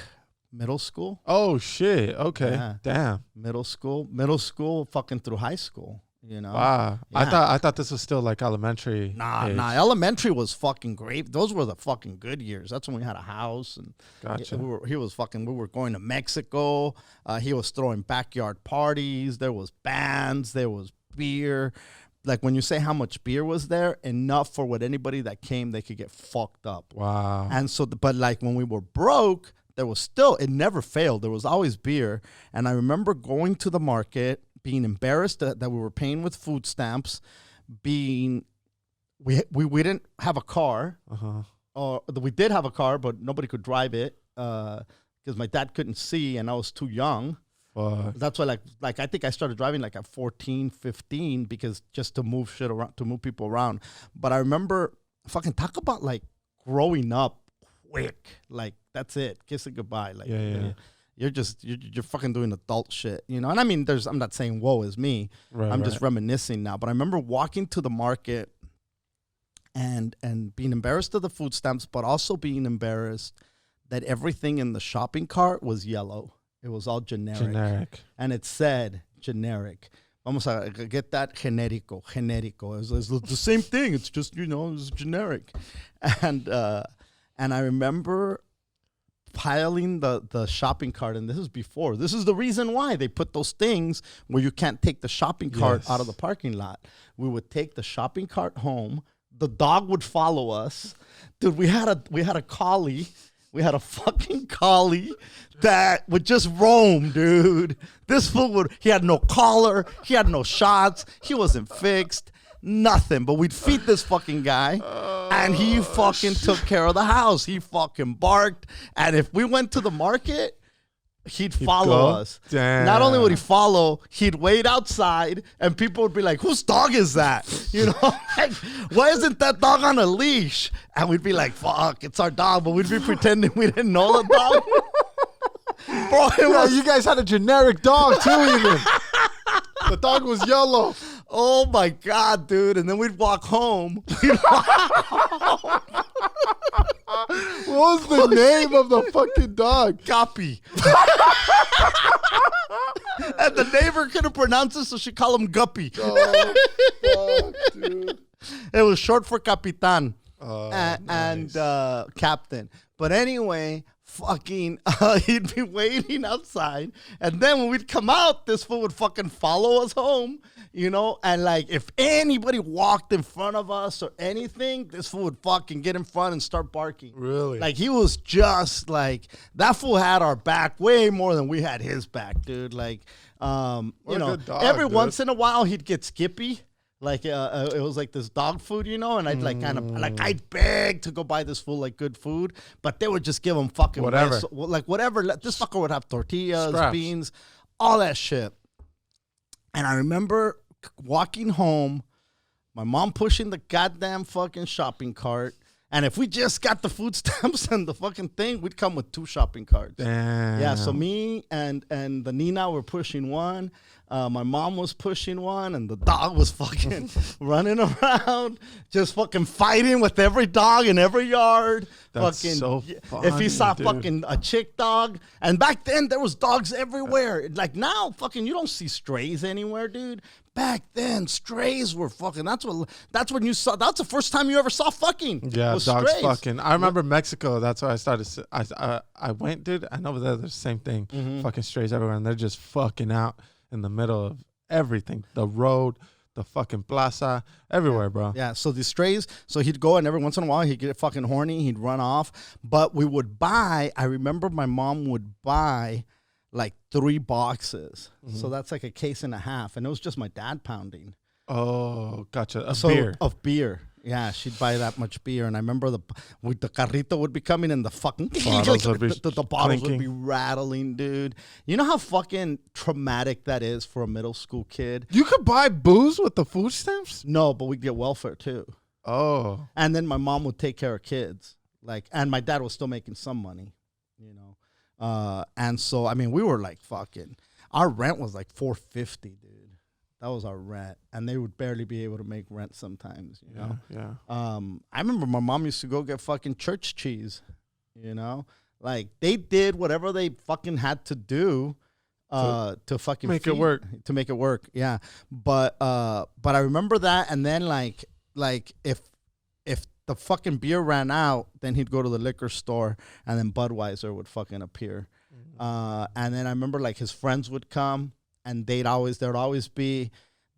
Middle school? Oh, shit. Okay. Yeah. Damn. Middle school, fucking through high school. You know? Wow. Yeah. I thought this was still like elementary. Nah. Elementary was fucking great. Those were the fucking good years. That's when we had a house, and gotcha. We were going to Mexico. He was throwing backyard parties. There was bands. There was beer. Like, when you say how much beer was there, enough for what anybody that came, they could get fucked up. Wow. And so, but like when we were broke, there was still, it never failed. There was always beer. And I remember going to the market, being embarrassed that we were paying with food stamps, we didn't have a car, or we did have a car, but nobody could drive it because my dad couldn't see and I was too young. That's why, like I think I started driving like at 14, 15, because just to move shit around, to move people around. But I remember, fucking talk about like growing up quick, like that's it, kiss it goodbye, like yeah. You're fucking doing adult shit, you know? And I mean, I'm not saying woe is me. Right, I'm just reminiscing now. But I remember walking to the market and being embarrassed of the food stamps, but also being embarrassed that everything in the shopping cart was yellow. It was all generic. And it said generic. Vamos a get that genérico. It's the same thing. It's just, it's generic. And And I remember piling the shopping cart, and this is before. This is the reason why they put those things where you can't take the shopping cart out of the parking lot. We would take the shopping cart home. The dog would follow us. Dude, we had a collie. We had a fucking collie that would just roam, dude. This fool he had no collar. He had no shots. He wasn't fixed. Nothing. But we'd feed this fucking guy, and he fucking took care of the house. He fucking barked. And if we went to the market, he'd follow us. Damn. Not only would he follow, he'd wait outside, and people would be like, whose dog is that? You know, like, why isn't that dog on a leash? And we'd be like, fuck, it's our dog. But we'd be pretending we didn't know the dog. Bro, you guys had a generic dog too, even. The dog was yellow. Oh my God, dude. And then we'd walk home. What was the name of the fucking dog? Guppy. And the neighbor couldn't pronounce it, so she called him Guppy. Oh, fuck, dude. It was short for Capitan Nice. and Captain. But anyway, fucking, he'd be waiting outside. And then when we'd come out, this fool would fucking follow us home. You know, and like if anybody walked in front of us or anything, this fool would fucking get in front and start barking. Really? Like he was just like, that fool had our back way more than we had his back, dude. Like, you know, dog, every dude. once in a while he'd get skippy. Like it was like this dog food, you know, and I'd like kind of like I'd beg to go buy this fool like good food, but they would just give him fucking Whatever. like whatever. This fucker would have tortillas, Scraps. beans, all that shit. And I remember walking home, my mom pushing the goddamn fucking shopping cart. And if we just got the food stamps and the fucking thing, we'd come with 2 shopping carts. Damn. Yeah, so me and the Nina were pushing one. My mom was pushing one, and the dog was fucking running around, just fucking fighting with every dog in every yard. That's fucking, so if he saw funny, dude. fucking a chick dog, and back then there was dogs everywhere. Like now, fucking you don't see strays anywhere, dude. Back then, strays were fucking. That's when you saw. That's the first time you ever saw fucking. Yeah, was dogs strays. fucking. I remember Mexico. That's why I started. I went, dude. I know there's the same thing. Fucking strays everywhere, and they're just fucking out in the middle of everything. The road, the fucking plaza, everywhere, bro. Yeah, so these strays, so he'd go and every once in a while he'd get fucking horny, he'd run off. But we would buy, I remember my mom would buy like 3 boxes. So that's like a case and a half. And it was just my dad pounding. Oh, gotcha. A So beer. of beer. Yeah, she'd buy that much beer. And I remember the carrito would be coming and the fucking Bottles would be the bottles would clinking. be rattling, dude. You know how fucking traumatic that is for a middle school kid? You could buy booze with the food stamps? No, but we'd get welfare too. Oh. And then my mom would take care of kids. Like, and my dad was still making some money, you know. And so, I mean, we were like fucking, our rent was like $450, dude. That was our rent. And they would barely be able to make rent sometimes, you know. Yeah. I remember my mom used to go get fucking church cheese, you know. Like, they did whatever they fucking had to do to fucking make it work. To make it work, yeah. But I remember that, and then like if the fucking beer ran out, then he'd go to the liquor store, and then Budweiser would fucking appear. And then I remember like his friends would come, and there'd always be,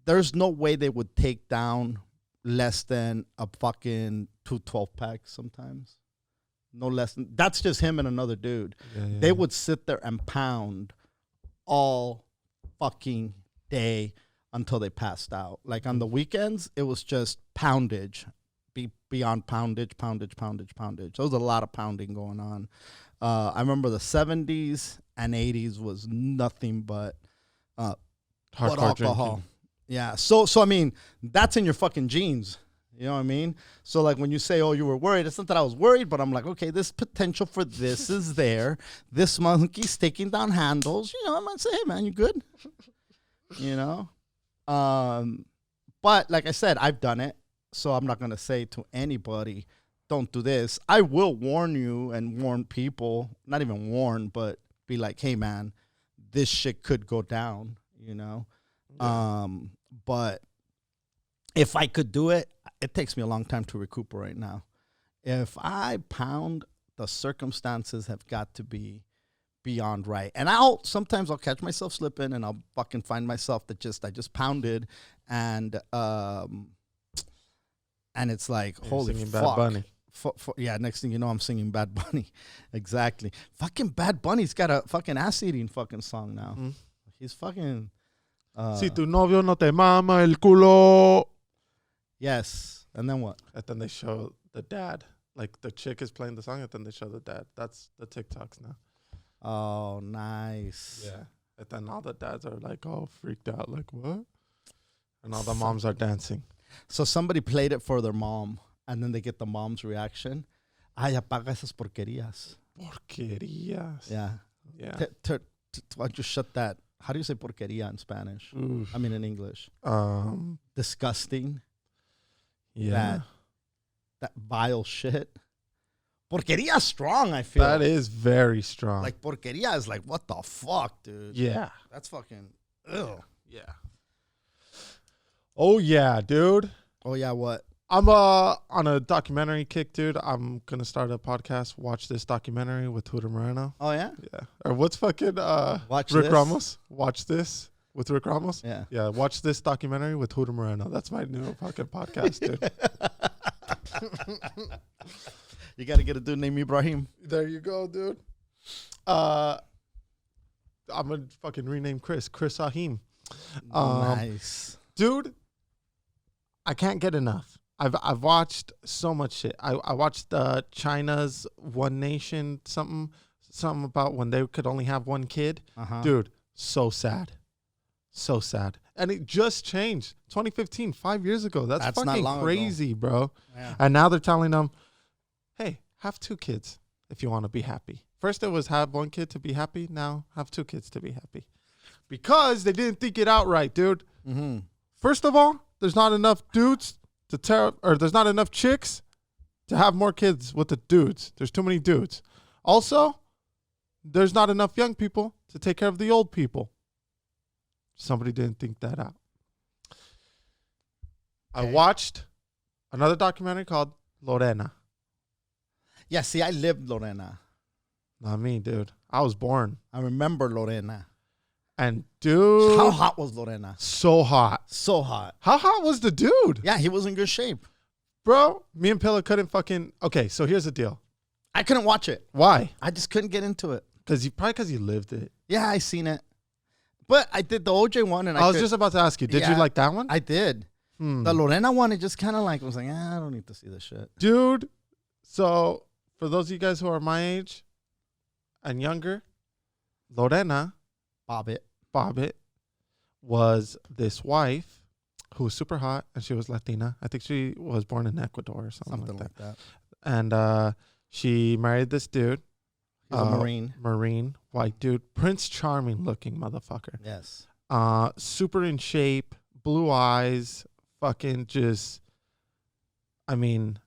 there's no way they would take down less than a fucking 2 12-packs sometimes. No less than, that's just him and another dude. They would sit there and pound all fucking day until they passed out. Like on the weekends, it was just poundage, beyond poundage. There was a lot of pounding going on. I remember the 70s and 80s was nothing but alcohol. Drinking. Yeah. So I mean, that's in your fucking genes. You know what I mean? So like when you say, oh, you were worried, it's not that I was worried, but I'm like, okay, this potential for this is there. This monkey's taking down handles. You know, I might say, hey man, you good? You know? But like I said, I've done it. So I'm not going to say to anybody, don't do this. I will warn you and warn people, not even warn, but be like, hey man, this shit could go down, you know? Yeah. But if I could do it, it takes me a long time to recuperate now. if I pound, the circumstances have got to be beyond right. And sometimes I'll catch myself slipping, and I'll fucking find myself that I just pounded, and it's like, holy fuck. Bad Bunny. Yeah, next thing you know, I'm singing Bad Bunny. Exactly. Fucking Bad Bunny's got a fucking ass-eating fucking song now. Mm-hmm. He's fucking... Si tu novio no te mama el culo. Yes. And then what? And then they show the dad. Like, the chick is playing the song, and then they show the dad. That's the TikToks now. Oh, nice. Yeah. And then all the dads are like all freaked out. Like, what? And all the moms are dancing. So somebody played it for their mom. And then they get the mom's reaction. Ay, apaga esas porquerías. Porquerías. Yeah. Yeah. Why don't you shut that? How do you say porquería in Spanish? Oof. I mean, in English. Disgusting. Yeah. That vile shit. Porquería is strong, I feel. That is very strong. Like, porquería is like, what the fuck, dude? Yeah. That's fucking, ugh. Yeah. Oh, yeah, dude. Oh, yeah, what? I'm on a documentary kick, dude. I'm going to start a podcast, Watch This Documentary with Hooter Moreno. Oh, yeah? Yeah. Or what's fucking Rick Ramos? Watch This with Rick Ramos? Yeah. Yeah, Watch This Documentary with Hooter Moreno. That's my new fucking podcast, dude. You got to get a dude named Ibrahim. There you go, dude. I'm going to fucking rename Chris Ahim. Nice. Dude, I can't get enough. I've watched so much shit. I watched China's One Nation something about when they could only have one kid. Uh-huh. Dude, so sad. So sad. And it just changed. 2015, 5 years ago. That's fucking crazy, bro. Yeah. And now they're telling them, hey, have 2 kids if you want to be happy. First it was have 1 kid to be happy. Now have 2 kids to be happy. Because they didn't think it out right, dude. Mm-hmm. First of all, there's not enough dudes there's not enough chicks to have more kids with the dudes. There's too many dudes. Also, there's not enough young people to take care of the old people. Somebody didn't think that out. Okay. I watched another documentary called Lorena. Yeah, see, I lived Lorena. Not me, dude. I was born. I remember Lorena. And dude, how hot was Lorena? So hot. So hot. How hot was the dude? Yeah, he was in good shape. Bro, me and Pilla couldn't fucking... Okay, so here's the deal. I couldn't watch it. Why? I just couldn't get into it. Because you lived it. Yeah, I seen it. But I did the OJ one, and I was just about to ask you, did you like that one? I did. The Lorena one, it just kind of like was like, I don't need to see this shit. Dude, so for those of you guys who are my age and younger, Lorena... Bobbit was this wife who was super hot, and she was Latina. I think she was born in Ecuador or something like that. And she married this dude. He was a Marine. Marine, white dude. Prince Charming looking motherfucker. Yes. Super in shape, blue eyes, fucking just, I mean.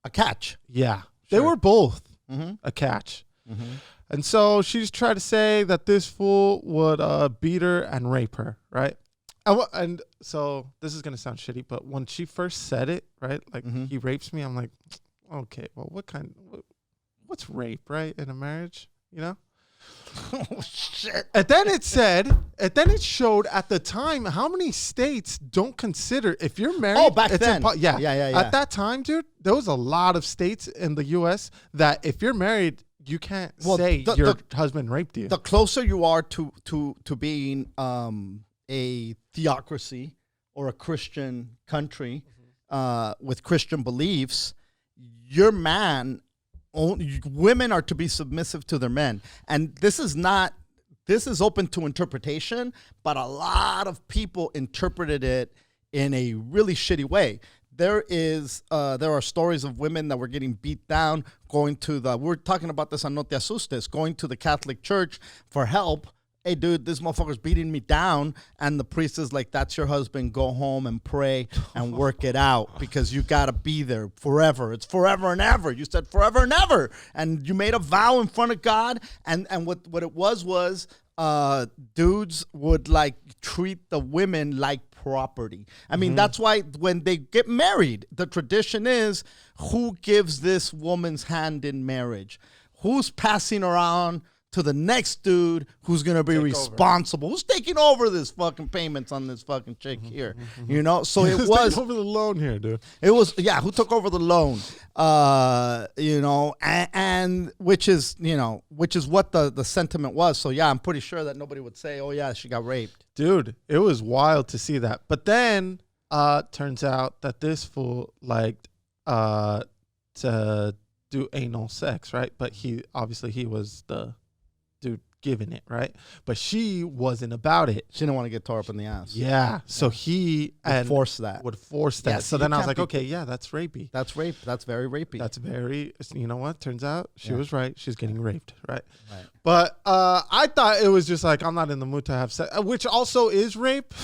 A catch. Yeah. Sure. They were both a catch. Mm-hmm. And so she just tried to say that this fool would beat her and rape her, right? And so this is going to sound shitty, but when she first said it, right, like he rapes me, I'm like, okay, well, what's rape, right, in a marriage, you know? Oh, shit. And then it showed at the time how many states don't consider, if you're married. Oh, back then. Yeah. Yeah. At that time, dude, there was a lot of states in the U.S. that if you're married, you can't say your husband raped you. The closer you are to being a theocracy or a Christian country with Christian beliefs, your man, women are to be submissive to their men. And this is open to interpretation, but a lot of people interpreted it in a really shitty way. There are stories of women that were getting beat down, we're talking about this on No Te Asustes, going to the Catholic Church for help. Hey, dude, this motherfucker's beating me down. And the priest is like, that's your husband. Go home and pray and work it out because you got to be there forever. It's forever and ever. You said forever and ever. And you made a vow in front of God. And what it was dudes would like treat the women like property. I mean, that's why when they get married, the tradition is who gives this woman's hand in marriage? Who's passing around to the next dude who's going to be responsible? Who's taking over this fucking payments on this fucking chick here? You know? So it was over the loan here, dude. It was, yeah, who took over the loan? You know, and which is what the sentiment was. So yeah, I'm pretty sure that nobody would say, "Oh yeah, she got raped." Dude, it was wild to see that. But then turns out that this fool liked to do anal sex, right? But he was the dude giving it, right? But she wasn't about it. She didn't want to get tore up in the ass. Yeah. So he would force that. Yeah, so then I was like, okay, yeah, that's rapey. That's rape. That's very rapey. That's very, you know what? Turns out she was right. She's getting raped, right? But I thought it was just like, I'm not in the mood to have sex, which also is rape.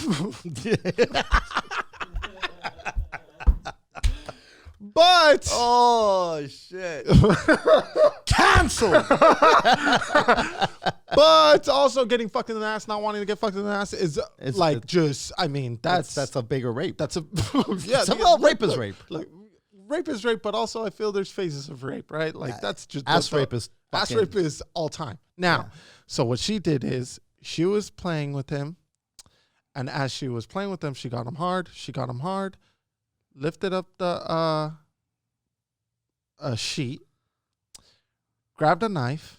But oh shit, cancel. But also getting fucked in the ass, not wanting to get fucked in the ass is like just. I mean, that's a bigger rape. That's a yeah. Rape is rape. Like rape is rape, but also I feel there's phases of rape, right? Like that's just ass rape is ass rape is all time. Now, so what she did is she was playing with him, and as she was playing with him, she got him hard. Lifted up the a sheet, grabbed a knife,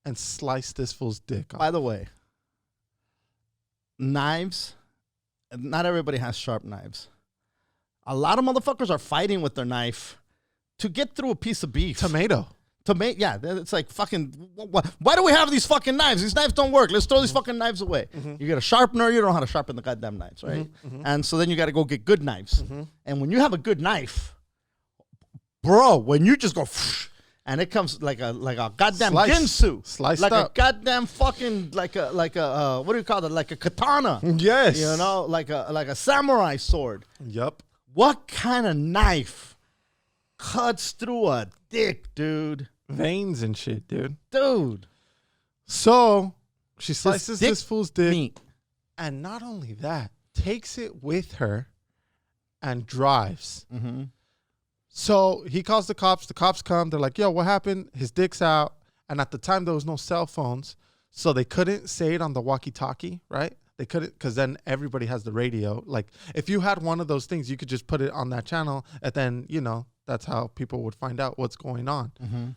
and sliced this fool's dick off. By the way, knives, not everybody has sharp knives. A lot of motherfuckers are fighting with their knife to get through a piece of beef. Tomato, yeah, it's like fucking, why do we have these fucking knives? These knives don't work. Let's throw these fucking knives away. You get a sharpener, you don't know how to sharpen the goddamn knives, right? And so then you got to go get good knives. And when you have a good knife, bro, when you just go, and it comes like a goddamn ginsu. Sliced like up. A goddamn fucking, like a what do you call it? Like a katana. Yes. You know, like a samurai sword. Yep. What kind of knife cuts through a dick, dude? Veins and shit, dude. So she slices this fool's dick. Meat. And not only that, takes it with her and drives. So he calls the cops. The cops come. They're like, yo, what happened? His dick's out. And at the time, there was no cell phones. So they couldn't say it on the walkie-talkie, right? They couldn't, because then everybody has the radio. Like, if you had one of those things, you could just put it on that channel. And then, you know, that's how people would find out what's going on.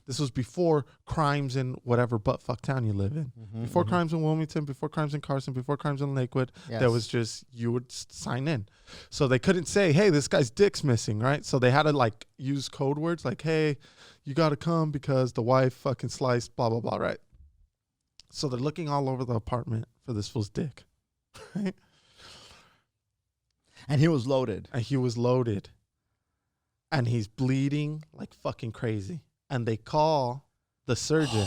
This was before crimes in whatever butt-fuck town you live in. Before crimes in Wilmington, before crimes in Carson, before crimes in Lakewood. There was just, you would sign in. So they couldn't say, hey, this guy's dick's missing, right? So they had to, like, use code words like, hey, you got to come because the wife fucking sliced blah, blah, blah, right? So they're looking all over the apartment for this fool's dick, right? And he was loaded. And he's bleeding like fucking crazy. And they call the surgeon.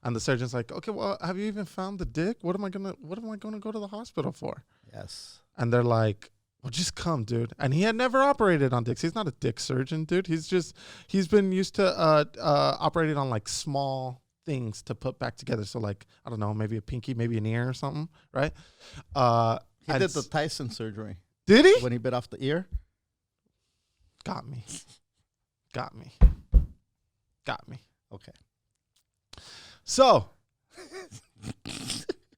And the surgeon's like, okay, well, have you even found the dick? What am I gonna go to the hospital for? Yes. And they're like, well, just come, dude. And he had never operated on dicks. He's not a dick surgeon, dude. He's been used to operating on like small things to put back together. So like, I don't know, maybe a pinky, maybe an ear or something, right? He did the Tyson surgery. Did he? When he bit off the ear. Got me. Okay. So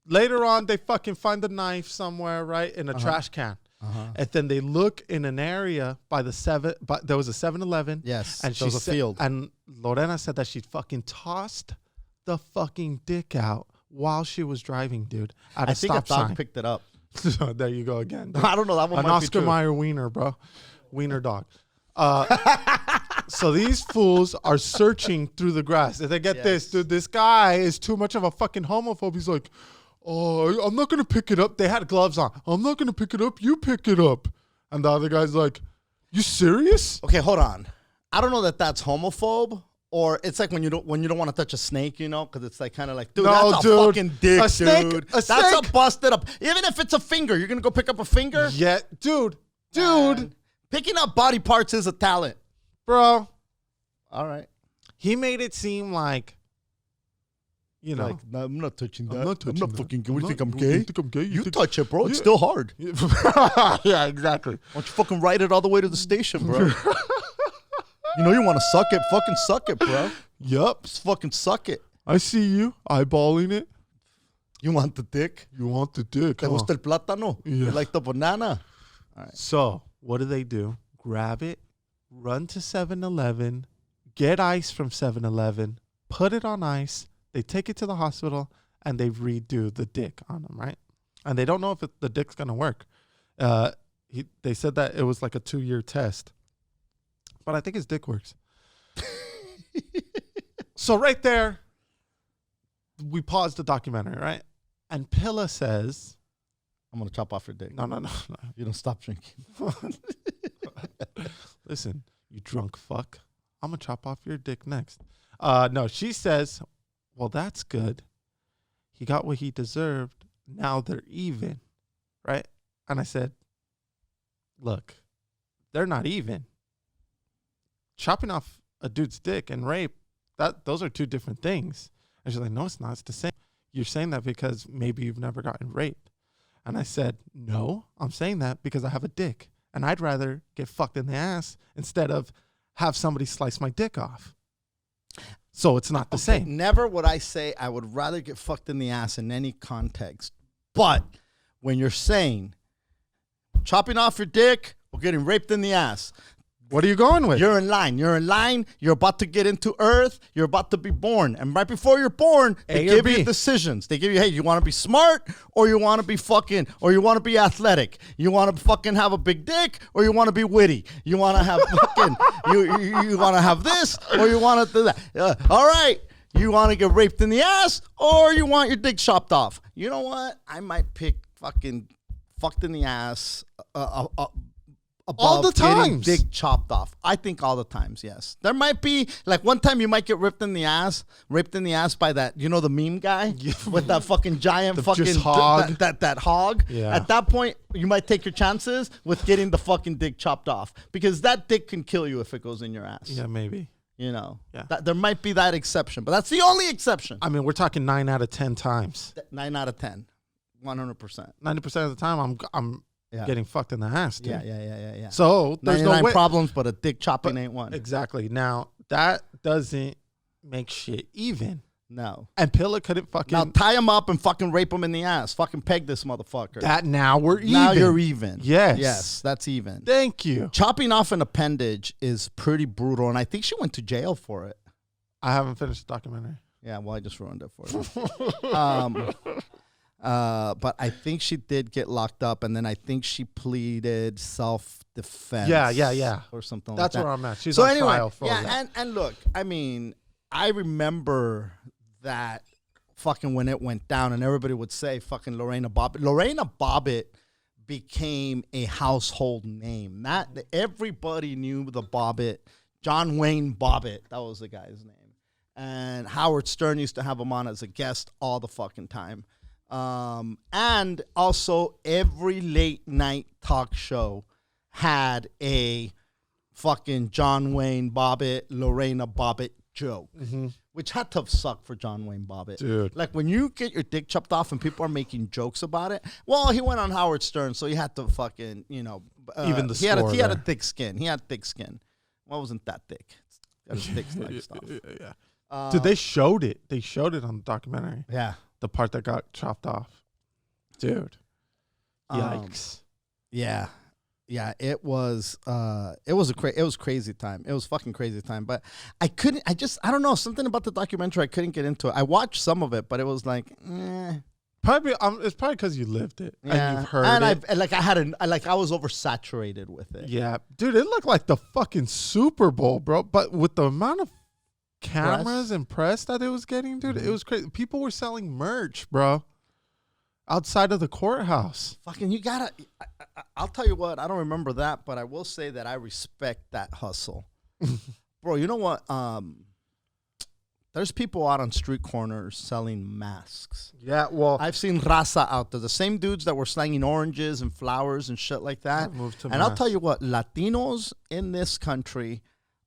later on, they fucking find the knife somewhere, right, in a trash can. And then they look in an area by there was a 7-Eleven. Yes, and there was a field. And Lorena said that she fucking tossed the fucking dick out while she was driving, dude. At a stop sign. I think a dog picked it up. So there you go again. Dude. I don't know. That one an might Oscar be true. Mayer wiener, bro. Wiener dog. So these fools are searching through the grass. And they get this, dude. This guy is too much of a fucking homophobe. He's like, oh, I'm not going to pick it up. They had gloves on. I'm not going to pick it up. You pick it up. And the other guy's like, you serious? Okay, hold on. I don't know that that's homophobe. Or it's like when you don't want to touch a snake, you know, because it's like kind of like, dude, that's a fucking dick, a snake, dude. That's a busted up. Even if it's a finger, you're gonna go pick up a finger. Yeah, dude. Man, picking up body parts is a talent, bro. All right. He made it seem like, You know, like, no, I'm not touching that. I'm not touching that. fucking gay. What do you think I'm gay? You think I'm gay? You touch it, bro. It's still hard. Yeah, exactly. Why don't you fucking ride it all the way to the station, bro? You know you want to suck it. Fucking suck it, bro. Yup. Just fucking suck it. I see you eyeballing it. You want the dick? You want the dick. ¿Te gusta el plátano? Yeah. You like the banana? All right. So, what do? Grab it, run to 7-Eleven, get ice from 7-Eleven, put it on ice. They take it to the hospital, and they redo the dick on them, right? And they don't know if the dick's going to work. They said that it was like a 2-year test. But I think his dick works. So right there, we paused the documentary, right? And Pilla says... I'm going to chop off your dick. No. You don't stop drinking. Listen, you drunk fuck. I'm going to chop off your dick next. No, she says, well, that's good. He got what he deserved. Now they're even, right? And I said, look, they're not even. Chopping off a dude's dick and rape, those are two different things. And she's like, no, it's not. It's the same. You're saying that because maybe you've never gotten raped. And I said, no, I'm saying that because I have a dick. And I'd rather get fucked in the ass instead of have somebody slice my dick off. So it's not the same. Never would I say I would rather get fucked in the ass in any context. But when you're saying chopping off your dick or getting raped in the ass, what are you going with? You're in line. You're about to get into Earth. You're about to be born. And right before you're born, they give you decisions. They give you, hey, you want to be smart or you want to be fucking, or you want to be athletic. You want to fucking have a big dick or you want to be witty. You want to have fucking, you want to have this or you want to do that. All right. You want to get raped in the ass or you want your dick chopped off. You know what? I might pick fucking fucked in the ass all the times. Dick chopped off. I think all the times, yes. There might be, like one time you might get raped in the ass by that, you know, the meme guy with that fucking giant fucking hog. That hog. Yeah. At that point, you might take your chances with getting the fucking dick chopped off because that dick can kill you if it goes in your ass. Yeah, maybe. You know, yeah. There might be that exception, but that's the only exception. I mean, we're talking 9 out of 10 times. 9 out of 10. 100%. 90% of the time, I'm getting fucked in the ass, dude. Yeah. So there's 99 no way. problems, but a dick chopping ain't one. Exactly. Now, that doesn't make shit even. No. And Pilla couldn't fucking... Now tie him up and fucking rape him in the ass. Fucking peg this motherfucker. That now we're even. Now you're even. Yes. Yes, that's even. Thank you. Chopping off an appendage is pretty brutal, and I think she went to jail for it. I haven't finished the documentary. Yeah, well, I just ruined it for you. But I think she did get locked up, and then I think she pleaded self-defense. Yeah. Or something like that. That's where I'm at. She's on trial for that. And look, I mean, I remember that fucking when it went down, and everybody would say fucking Lorena Bobbitt. Lorena Bobbitt became a household name. That everybody knew the Bobbitt. John Wayne Bobbitt, that was the guy's name. And Howard Stern used to have him on as a guest all the fucking time. And also every late night talk show had a fucking John Wayne Bobbitt, Lorena Bobbitt joke, which had to suck for John Wayne Bobbitt. Dude. Like when you get your dick chopped off and people are making jokes about it. Well, he went on Howard Stern, so he had to fucking, you know. Even the he had a thick skin. He had thick skin. Well, it wasn't that thick. It was thick stuff. Yeah. Dude, they showed it. They showed it on the documentary. Yeah. The part that got chopped off. Dude. Yikes. Yeah. It was crazy time. It was fucking crazy time. But I don't know, something about the documentary, I couldn't get into it. I watched some of it, but it was like, Probably, it's probably because you lived it and you've heard it. I was oversaturated with it. Yeah. Dude, it looked like the fucking Super Bowl, bro. But with the amount of cameras and press that it was getting, dude, it was crazy. People were selling merch, bro, outside of the courthouse. Fucking, you gotta. I'll tell you what. I don't remember that, but I will say that I respect that hustle, bro. You know what? There's people out on street corners selling masks. Yeah, well, I've seen raza out there. The same dudes that were slanging oranges and flowers and shit like that. And I'll tell you what, Latinos in this country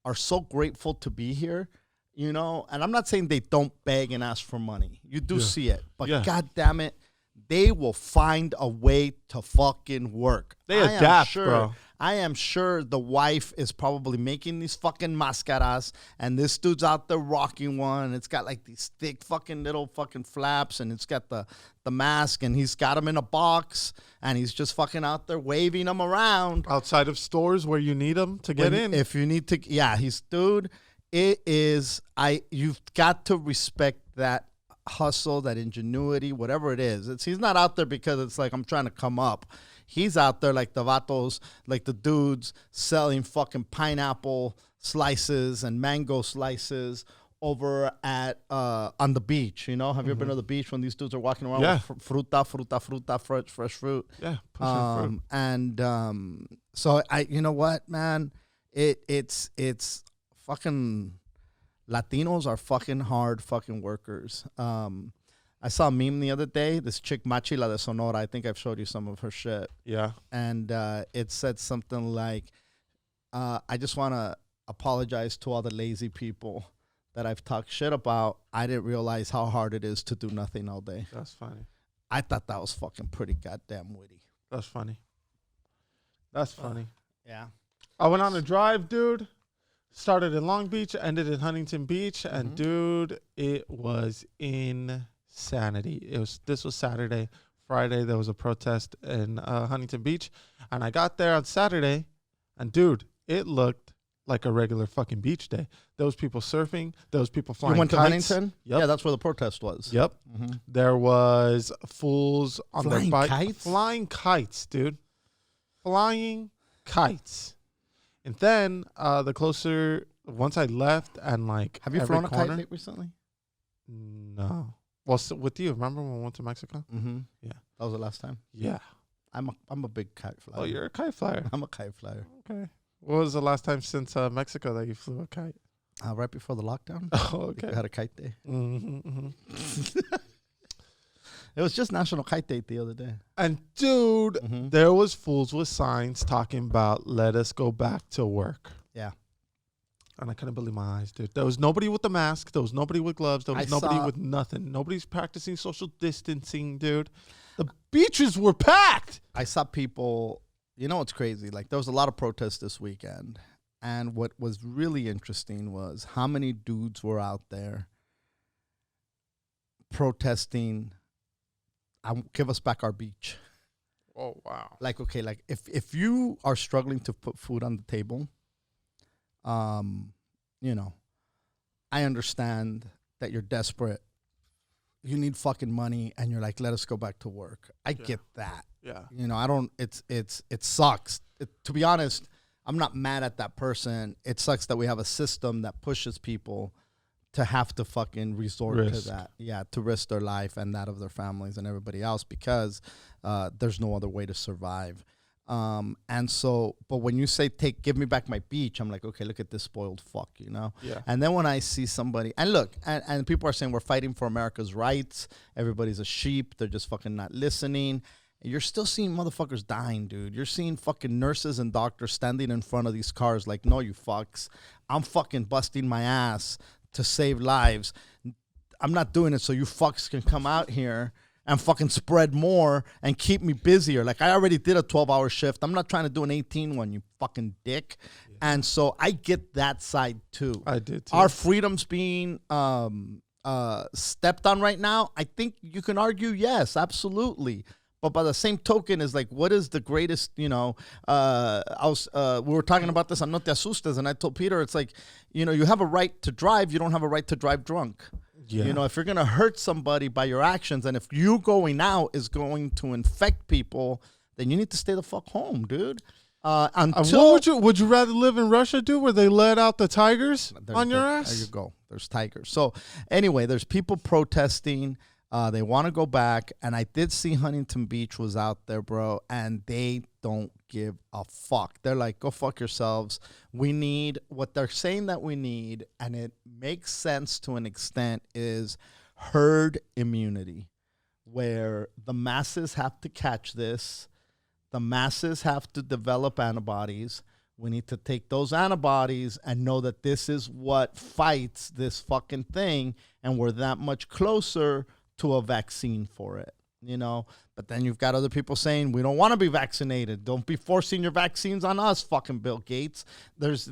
are so grateful to be here. you know, and I'm not saying they don't beg and ask for money. You do see it. But God damn it, they will find a way to fucking work. They adapt, bro. I am sure the wife is probably making these fucking mascaras, and this dude's out there rocking one. It's got like these thick fucking little fucking flaps, and it's got the mask, and he's got them in a box, and he's just fucking out there waving them around. Outside of stores where you need them to get in. If you need to, dude, you've got to respect that hustle, that ingenuity, whatever it is. He's not out there because it's like, I'm trying to come up. He's out there like the vatos, like the dudes selling fucking pineapple slices and mango slices over at on the beach. You know, have you ever been to the beach when these dudes are walking around with fruta, fresh fruit? Yeah, fruit. And so you know what, man, it's fucking Latinos are fucking hard fucking workers. I saw a meme the other day. This chick, Machi, la de Sonora. I think I've showed you some of her shit. Yeah. And it said something like, I just want to apologize to all the lazy people that I've talked shit about. I didn't realize how hard it is to do nothing all day. That's funny. I thought that was fucking pretty goddamn witty. That's funny. That's funny. Yeah. I went on a drive, dude. Started in Long Beach, ended in Huntington Beach. And, dude, it was insanity. This was Saturday. Friday, there was a protest in Huntington Beach. And I got there on Saturday. And, dude, it looked like a regular fucking beach day. There was people surfing. There was people flying kites. You went to Huntington? Yep. Yeah, that's where the protest was. Yep. There was fools on flying their bike. Kites? Flying kites, dude. Flying kites. And then once I left and like, have you flown a kite recently? No. Well, so with you, remember when we went to Mexico? Mm-hmm. Yeah. That was the last time? Yeah. I'm a big kite flyer. Oh, you're a kite flyer. I'm a kite flyer. Okay. What was the last time since Mexico that you flew a kite? Right before the lockdown. Oh, okay. We had a kite day. Mm-hmm. It was just National Kite Day the other day. And, dude, there was fools with signs talking about, let us go back to work. Yeah. And I couldn't believe my eyes, dude. There was nobody with the mask. There was nobody with gloves. There was nobody with nothing. Nobody's practicing social distancing, dude. The beaches were packed. I saw people, you know what's crazy? Like, there was a lot of protests this weekend. And what was really interesting was how many dudes were out there protesting, give us back our beach. Oh, wow. Like, okay, like if you are struggling to put food on the table, you know, I understand that you're desperate. You need fucking money and you're like, let us go back to work. I get that. Yeah. You know, it sucks. To be honest, I'm not mad at that person. It sucks that we have a system that pushes people to have to fucking resort to that. Yeah, to risk their life and that of their families and everybody else because there's no other way to survive. And so, but when you say, give me back my beach, I'm like, okay, look at this spoiled fuck, you know? Yeah. And then when I see somebody, and look, and people are saying we're fighting for America's rights. Everybody's a sheep. They're just fucking not listening. You're still seeing motherfuckers dying, dude. You're seeing fucking nurses and doctors standing in front of these cars like, no, you fucks. I'm fucking busting my ass to save lives. I'm not doing it so you fucks can come out here and fucking spread more and keep me busier. Like, I already did a 12-hour shift. I'm not trying to do an 18 one, you fucking dick. Yeah. And so I get that side too. I did too. Our freedom's being stepped on right now. I think you can argue, yes, absolutely. But by the same token, is like, what is the greatest, you know, we were talking about this on No Te Asustes, and I told Peter, it's like, you know, you have a right to drive, you don't have a right to drive drunk. Yeah. You know, if you're going to hurt somebody by your actions, and if you going out is going to infect people, then you need to stay the fuck home, dude. Would you rather live in Russia, dude, where they let out the tigers on your ass? There you go. There's tigers. So anyway, there's people protesting. They want to go back, and I did see Huntington Beach was out there, bro, and they don't give a fuck. They're like, go fuck yourselves. We need what they're saying that we need, and it makes sense to an extent, is herd immunity, where the masses have to catch this. The masses have to develop antibodies. We need to take those antibodies and know that this is what fights this fucking thing, and we're that much closer to a vaccine for it, you know? But then you've got other people saying, we don't want to be vaccinated. Don't be forcing your vaccines on us, fucking Bill Gates. There's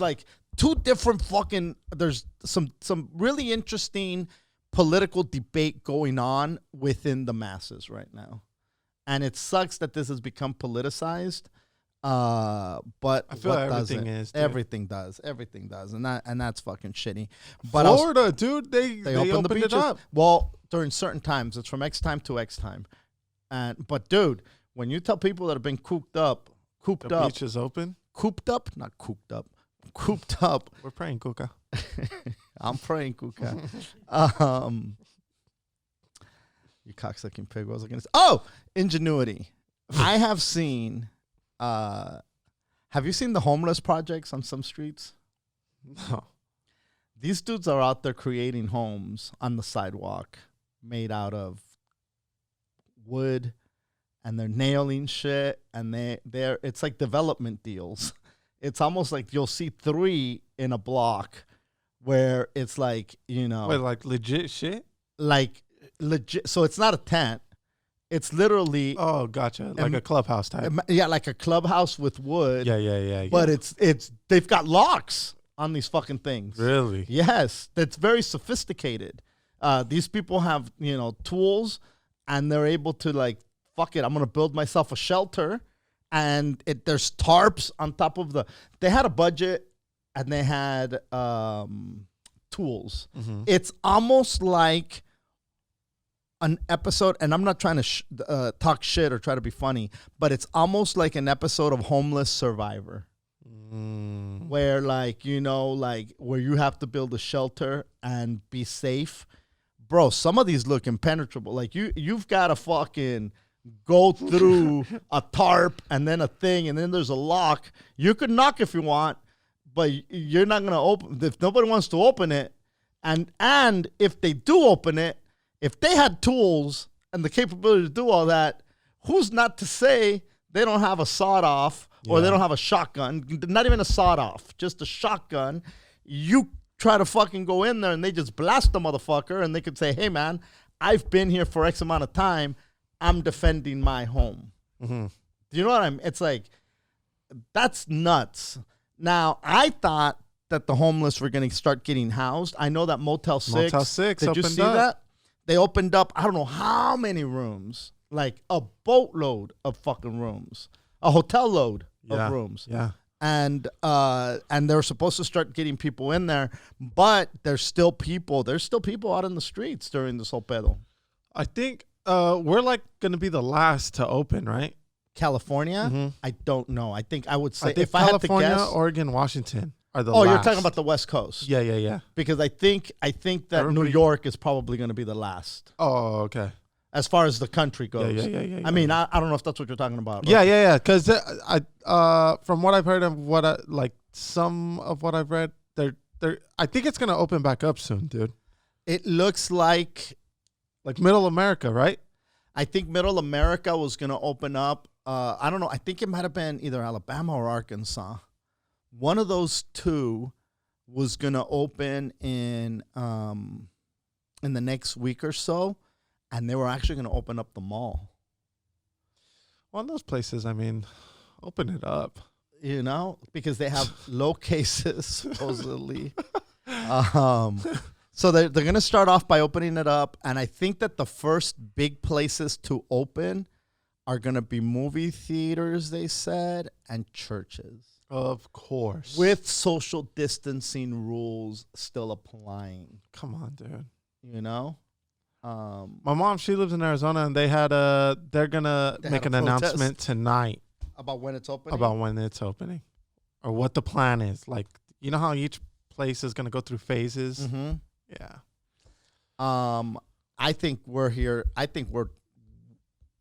like two different fucking, there's some really interesting political debate going on within the masses right now. And it sucks that this has become politicized. But I feel like everything is. Dude. Everything does, and that's fucking shitty. But Florida, dude, they opened the beaches up. Well, during certain times, it's from X time to X time, but dude, when you tell people that have been cooped up, beach is open. Cooped up. We're praying, Kuka. I'm praying, Kuka. You cocksucking pig. What was I gonna say? Oh, ingenuity. I have seen. Have you seen the homeless projects on some streets? No. These dudes are out there creating homes on the sidewalk made out of wood, and they're nailing shit, and they're it's like development deals. It's almost like you'll see 3 in a block where it's like, you know. Wait, like legit shit? Like legit. So it's not a tent. It's literally. Oh, gotcha. Like a clubhouse type. Yeah, like a clubhouse with wood. Yeah. But it's they've got locks on these fucking things. Really? Yes. That's very sophisticated. These people have, you know, tools, and they're able to like, fuck it, I'm going to build myself a shelter. And there's tarps on top of they had a budget, and they had tools. Mm-hmm. It's almost like an episode, and I'm not trying to talk shit or try to be funny, but it's almost like an episode of Homeless Survivor. Where, like, you know, like where you have to build a shelter and be safe. Bro, some of these look impenetrable. Like you've got to fucking go through a tarp and then a thing, and then there's a lock. You could knock if you want, but you're not going to open. If nobody wants to open it, and if they do open it, if they had tools and the capability to do all that, who's not to say they don't have a sawed-off or they don't have a shotgun? Not even a sawed-off, just a shotgun. You try to fucking go in there and they just blast the motherfucker, and they could say, hey, man, I've been here for X amount of time. I'm defending my home. Mm-hmm. Do you know what I mean? It's like, that's nuts. Now, I thought that the homeless were going to start getting housed. I know that Motel 6. Did you see that? They opened up, I don't know how many rooms, like a boatload of fucking rooms, a hotel load of rooms. Yeah. And they're supposed to start getting people in there, but there's still people out in the streets during this whole pedo. I think we're like going to be the last to open, right? California? Mm-hmm. I don't know. I think I would say, if California, I had to guess, Oregon, Washington are the last. You're talking about the West Coast. Yeah. Because I think that New York is probably going to be the last. Oh, okay. As far as the country goes. Yeah. I mean, I don't know if that's what you're talking about. Yeah. Because from what I've heard and some of what I've read, I think it's going to open back up soon, dude. It looks like Middle America, right? I think Middle America was going to open up. I don't know. I think it might have been either Alabama or Arkansas. One of those two was going to open in the next week or so, and they were actually going to open up the mall. Well, in those places, I mean, open it up. You know, because they have low cases, supposedly. So they're going to start off by opening it up, and I think that the first big places to open are going to be movie theaters, they said, and churches. Of course. With social distancing rules still applying. Come on, dude. You know? My mom, she lives in Arizona, and they're going to make an announcement tonight. About when it's opening? About when it's opening. Or what the plan is. Like, you know how each place is going to go through phases? Mm-hmm. Yeah. I think we're here. I think we're,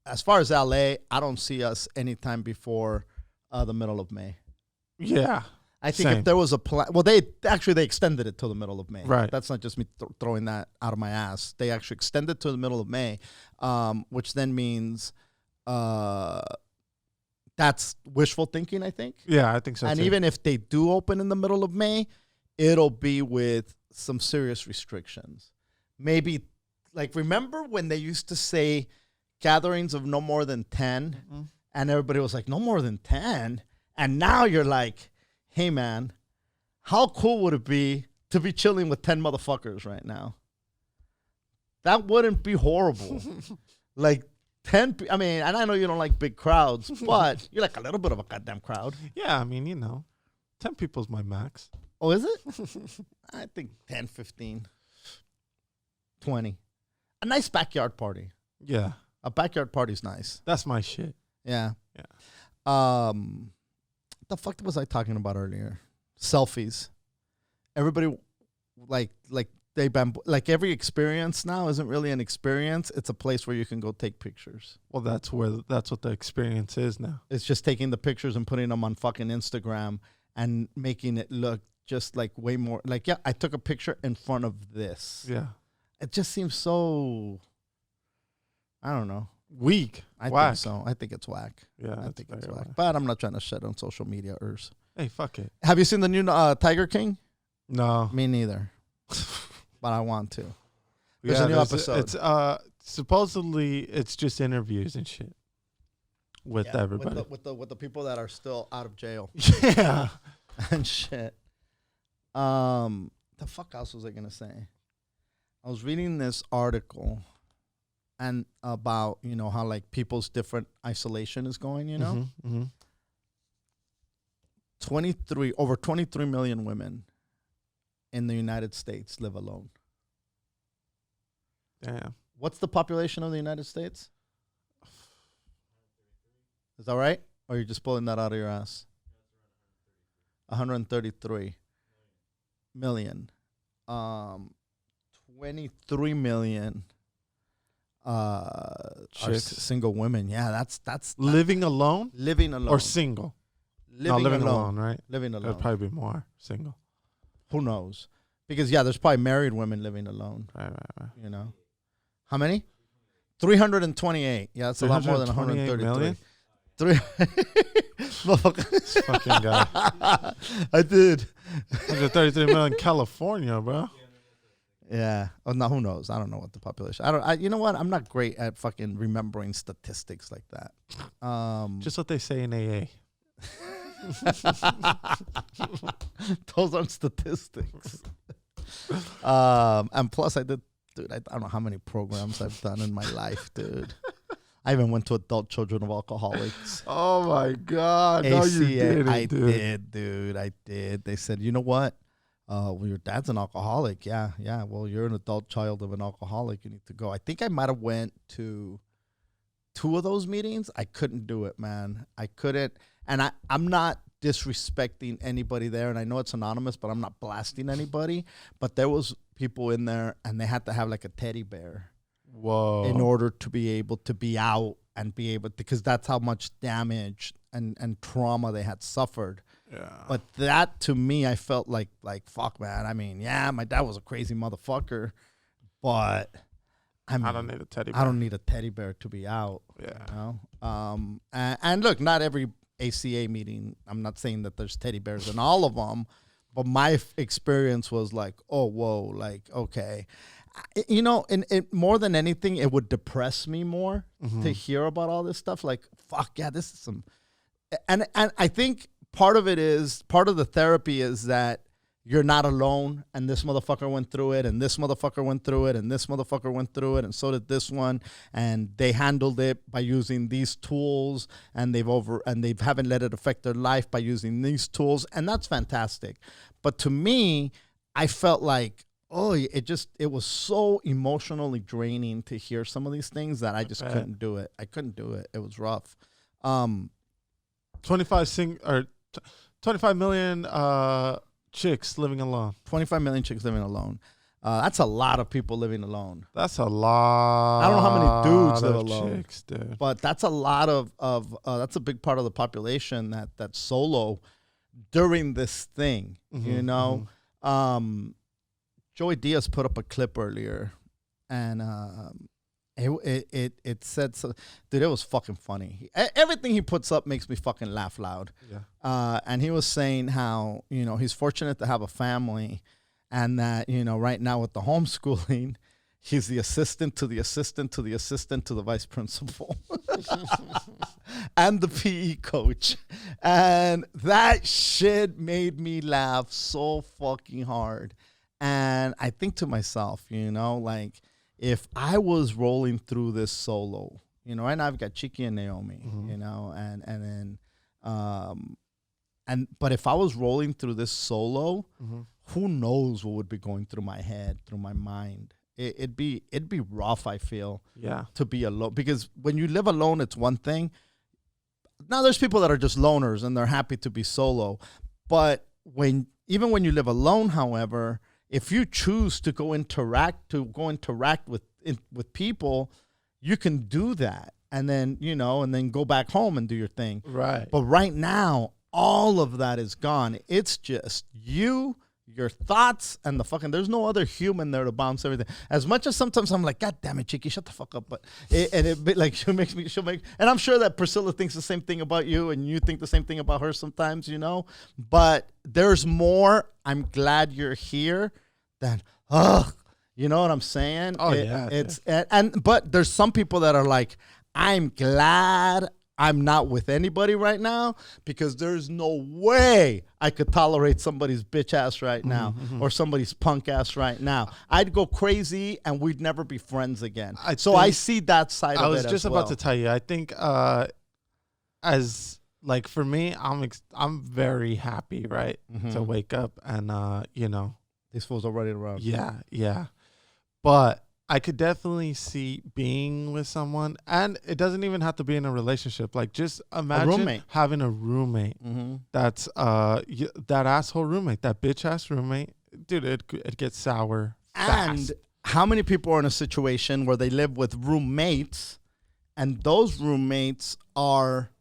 as far as LA, I don't see us anytime before the middle of May. Yeah. I think if there was a plan, well, they extended it till the middle of May. Right. That's not just me throwing that out of my ass. They actually extended to the middle of May, which then means that that's wishful thinking, I think. Yeah, I think so. And too. even if they do open in the middle of May, it'll be with some serious restrictions. Maybe, like, remember when they used to say gatherings of no more than 10, and everybody was like, no more than 10? And now you're like, hey, man, how cool would it be to be chilling with 10 motherfuckers right now? That wouldn't be horrible. Like, 10, I mean, and I know you don't like big crowds, but you're like a little bit of a goddamn crowd. Yeah, I mean, 10 people's my max. Oh, is it? I think 10, 15, 20. A nice backyard party. Yeah. A backyard party's nice. That's my shit. Yeah. Yeah. The fuck was I talking about earlier? Selfies. Everybody, like every experience now isn't really an experience. It's a place where you can go take pictures. Well, that's what the experience is now. It's just taking the pictures and putting them on fucking Instagram and making it look just like way more like, yeah, I took a picture in front of this. Yeah. It just seems so, I don't know. Weak. I whack. think so. I think it's whack. Yeah, I think it's whack. whack. But I'm not trying to shit on social media. Hey, fuck it. Have you seen the new Tiger King? No. Me neither. But I want to. There's a new episode. It's supposedly it's just interviews and shit with everybody. With the people that are still out of jail. Yeah. And shit. The fuck else was I gonna say? I was reading this article and about, how like people's different isolation is going, Mm-hmm. 23 million women in the United States live alone. Damn. What's the population of the United States? Is that right? Or you're just pulling that out of your ass? 133 million. 23 million are single women. Yeah, that's living alone? Living alone. Or single? Living alone, right? Living alone. It'd probably be more single. Who knows? Because, yeah, there's probably married women living alone. Right. How many? 328. Yeah, that's a lot more than 133. Million? This fucking guy. I did. 133 million in California, bro. Yeah. Oh, no, who knows? I don't know what the population. You know what? I'm not great at fucking remembering statistics like that. Just what they say in AA. Those aren't statistics. And plus, I don't know how many programs I've done in my life, dude. I even went to Adult Children of Alcoholics. Oh my God. ACA. No, you didn't, I dude. did, dude. I did. They said, you know what? Well, your dad's an alcoholic. Yeah. Well, you're an adult child of an alcoholic. You need to go. I think I might have went to 2 of those meetings. I couldn't do it, man. I couldn't. And I'm not disrespecting anybody there. And I know it's anonymous, but I'm not blasting anybody. But there was people in there, and they had to have like a teddy bear. Whoa. In order to be able to be out and be able to, because that's how much damage and trauma they had suffered. Yeah. But that, to me, I felt like fuck, man. I mean, yeah, my dad was a crazy motherfucker, but I don't need a teddy bear. I don't need a teddy bear to be out. Yeah. And look, not every ACA meeting, I'm not saying that there's teddy bears in all of them, but my experience was like, oh, whoa, like, okay. More than anything, it would depress me more to hear about all this stuff. Like, fuck, yeah, this is some... And I think part of the therapy is that you're not alone, and this motherfucker went through it, and this motherfucker went through it, and this motherfucker went through it, and so did this one, and they handled it by using these tools, and they haven't let it affect their life by using these tools, and that's fantastic. But to me, I felt like, it was so emotionally draining to hear some of these things that I just couldn't do it. I couldn't do it. It was rough. 25 million chicks living alone. 25 million chicks living alone. That's a lot of people living alone. That's a lot. I don't know how many dudes live alone, chicks, dude. but that's a lot of that's a big part of the population that's solo during this thing. Joey Diaz put up a clip earlier, and It said so, dude. It was fucking funny. Everything he puts up makes me fucking laugh loud. Yeah. And he was saying how he's fortunate to have a family, and that right now with the homeschooling, he's the assistant to the assistant to the assistant to the vice principal, and the PE coach, and that shit made me laugh so fucking hard. And I think to myself, like, if I was rolling through this solo, right now I've got Chiki and Naomi, but if I was rolling through this solo, who knows what would be going through my head, through my mind. It'd be rough, I feel, to be alone. Because when you live alone, it's one thing. Now there's people that are just loners and they're happy to be solo. But even when you live alone, however, if you choose to go interact with people, you can do that, and then go back home and do your thing. Right. But right now, all of that is gone. It's just you, your thoughts, and there's no other human there to bounce everything. As much as sometimes I'm like, God damn it, Chiki, shut the fuck up. But and I'm sure that Priscilla thinks the same thing about you, and you think the same thing about her sometimes, But there's more. I'm glad you're here than, you know what I'm saying? Oh, yeah. But there's some people that are like, I'm glad I'm not with anybody right now, because there's no way I could tolerate somebody's bitch ass right now, or somebody's punk ass right now. I'd go crazy and we'd never be friends again. I see that side of it. I was just about to tell you, I think for me, I'm very happy, right, to wake up and, these fools are ready to run. Yeah. But I could definitely see being with someone, and it doesn't even have to be in a relationship. Like, just imagine having a roommate that's that asshole roommate, that bitch ass roommate. Dude, it gets sour fast. And how many people are in a situation where they live with roommates, and those roommates are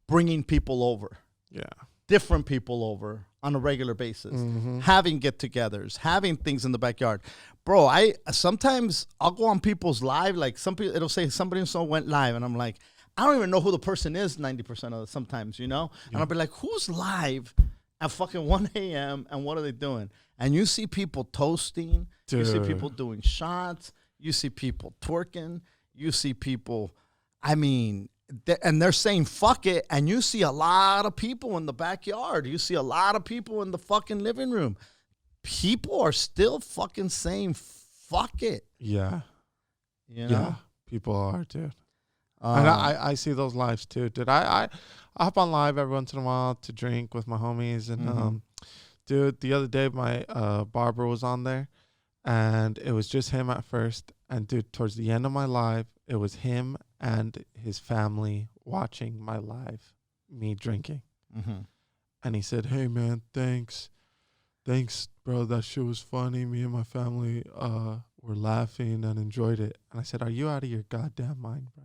bringing people over? Yeah. Different people over on a regular basis, having get-togethers, having things in the backyard. Bro, sometimes I'll go on people's live, like it'll say somebody so went live, and I'm like, I don't even know who the person is 90% of the sometimes, And I'll be like, who's live at fucking 1 a.m. and what are they doing? And you see people toasting, you see people doing shots, you see people twerking, you see people, and they're saying fuck it, and you see a lot of people in the backyard. You see a lot of people in the fucking living room. People are still fucking saying fuck it. Yeah. Yeah, people are, dude. And I see those lives too, dude. I hop on live every once in a while to drink with my homies. And, dude, the other day my barber was on there, and it was just him at first. And, dude, towards the end of my live, it was him and his family watching my live, me drinking. And he said, hey, man, thanks, bro. That shit was funny. Me and my family were laughing and enjoyed it. And I said, are you out of your goddamn mind, bro?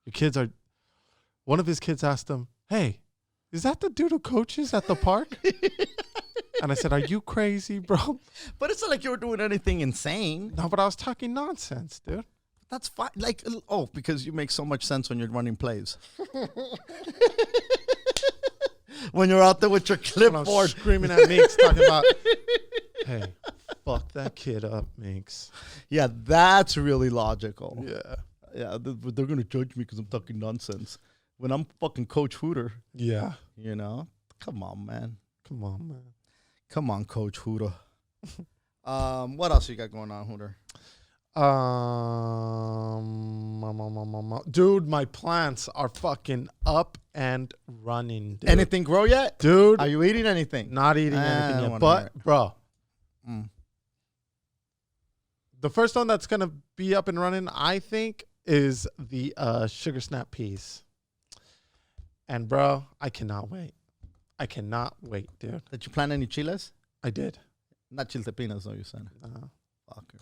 Your kids are... One of his kids asked him, hey, is that the dude who coaches at the park? And I said, are you crazy, bro? But it's not like you were doing anything insane. No, but I was talking nonsense, dude. That's fine. Like, because you make so much sense when you're running plays. When you're out there with your clipboard screaming at Minx, talking about, hey, fuck that kid up, Minx. Yeah, that's really logical. Yeah, they're gonna judge me because I'm talking nonsense when I'm fucking Coach Hooter. Yeah, come on, man. Come on, Coach Hooter. What else you got going on, Hooter? Dude, my plants are fucking up and running, dude. Anything grow yet? Dude. Are you eating anything? Not eating anything yet. But, bro, the first one that's going to be up and running, I think, is the sugar snap peas. And, bro, I cannot wait. Dude. Did you plant any chiles? I did. Not chiltepinas, though, you said. Fucker.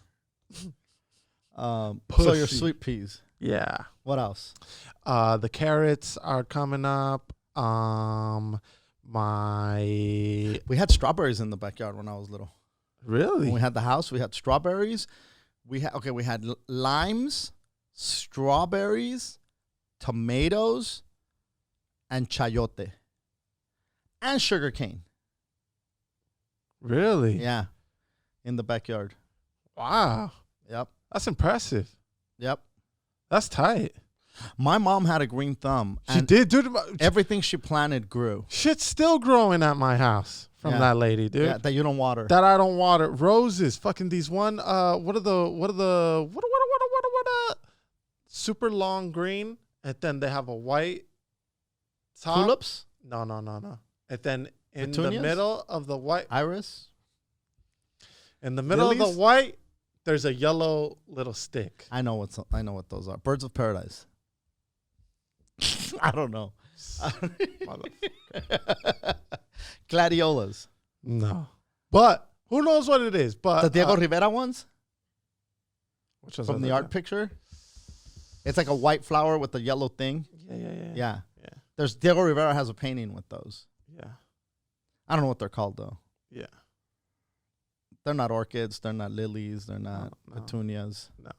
Pussy. So your sweet peas. Yeah. What else? The carrots are coming up. We had strawberries in the backyard when I was little. Really? When we had the house, we had strawberries. We had limes, strawberries, tomatoes, and chayote. And sugar cane. Really? Yeah. In the backyard. Wow. Yep. That's impressive. Yep. That's tight. My mom had a green thumb. She did, dude. Everything she planted grew. Shit's still growing at my house from that lady, dude. Yeah, that you don't water. That I don't water. Roses. Fucking these what super long green, and then they have a white top. Tulips? No. And then in Petunias? the middle of the white, Iris? in the middle of Lilies? the white, there's a yellow little stick. I know what those are. Birds of paradise. I don't know. Gladiolas. No, but who knows what it is? But The Diego Rivera ones which was from the art picture. It's like a white flower with a yellow thing. Yeah. There's Diego Rivera has a painting with those. Yeah. I don't know what they're called though. Yeah. They're not orchids. They're not lilies. They're not No. petunias. No.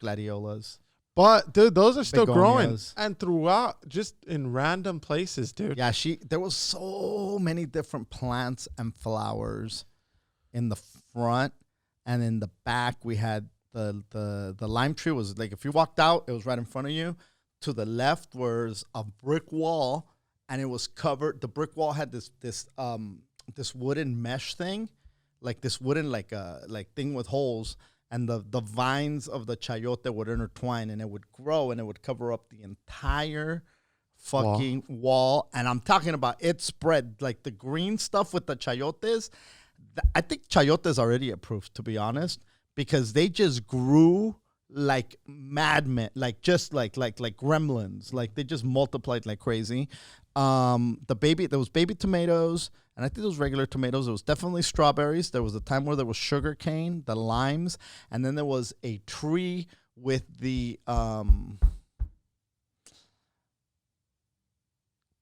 Gladiolas. But dude, those are still growing, Begonias. and throughout, just in random places, dude. Yeah, there was so many different plants and flowers in the front, and in the back we had the lime tree was like if you walked out, it was right in front of you. To the left was a brick wall, and it was covered. The brick wall had this wooden mesh thing, like this wooden like thing with holes. And the vines of the chayote would intertwine, and it would grow, and it would cover up the entire fucking wall. And I'm talking about it spread like the green stuff with the chayotes. I think chayote is already approved, to be honest, because they just grew like madmen, like just like gremlins. Like they just multiplied like crazy. There was baby tomatoes, and I think those regular tomatoes. There was definitely strawberries. There was a time where there was sugar cane, the limes, and then there was a tree with the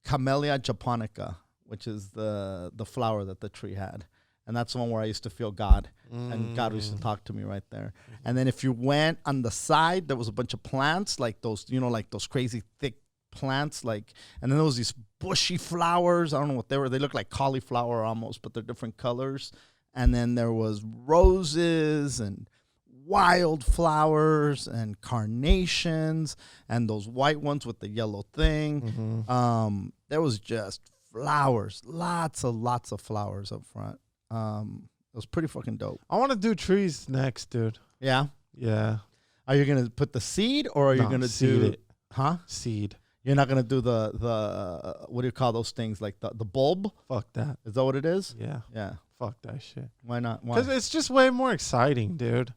Camellia japonica, which is the flower that the tree had. And that's the one where I used to feel God. And God used to talk to me right there. And then if you went on the side, there was a bunch of plants, like those, like those crazy thick plants. And then there was these bushy flowers. I don't know what they were. They look like cauliflower almost, but they're different colors. And then there was roses and wildflowers and carnations and those white ones with the yellow thing. There was just flowers, lots of flowers up front. It was pretty fucking dope. I want to do trees next, dude. Yeah? Yeah. Are you going to put the seed or are you going to seed do it? Huh? Seed. You're not going to do the what do you call those things? Like the bulb? Fuck that. Is that what it is? Yeah. Yeah. Fuck that shit. Why not? Why? Because it's just way more exciting, dude.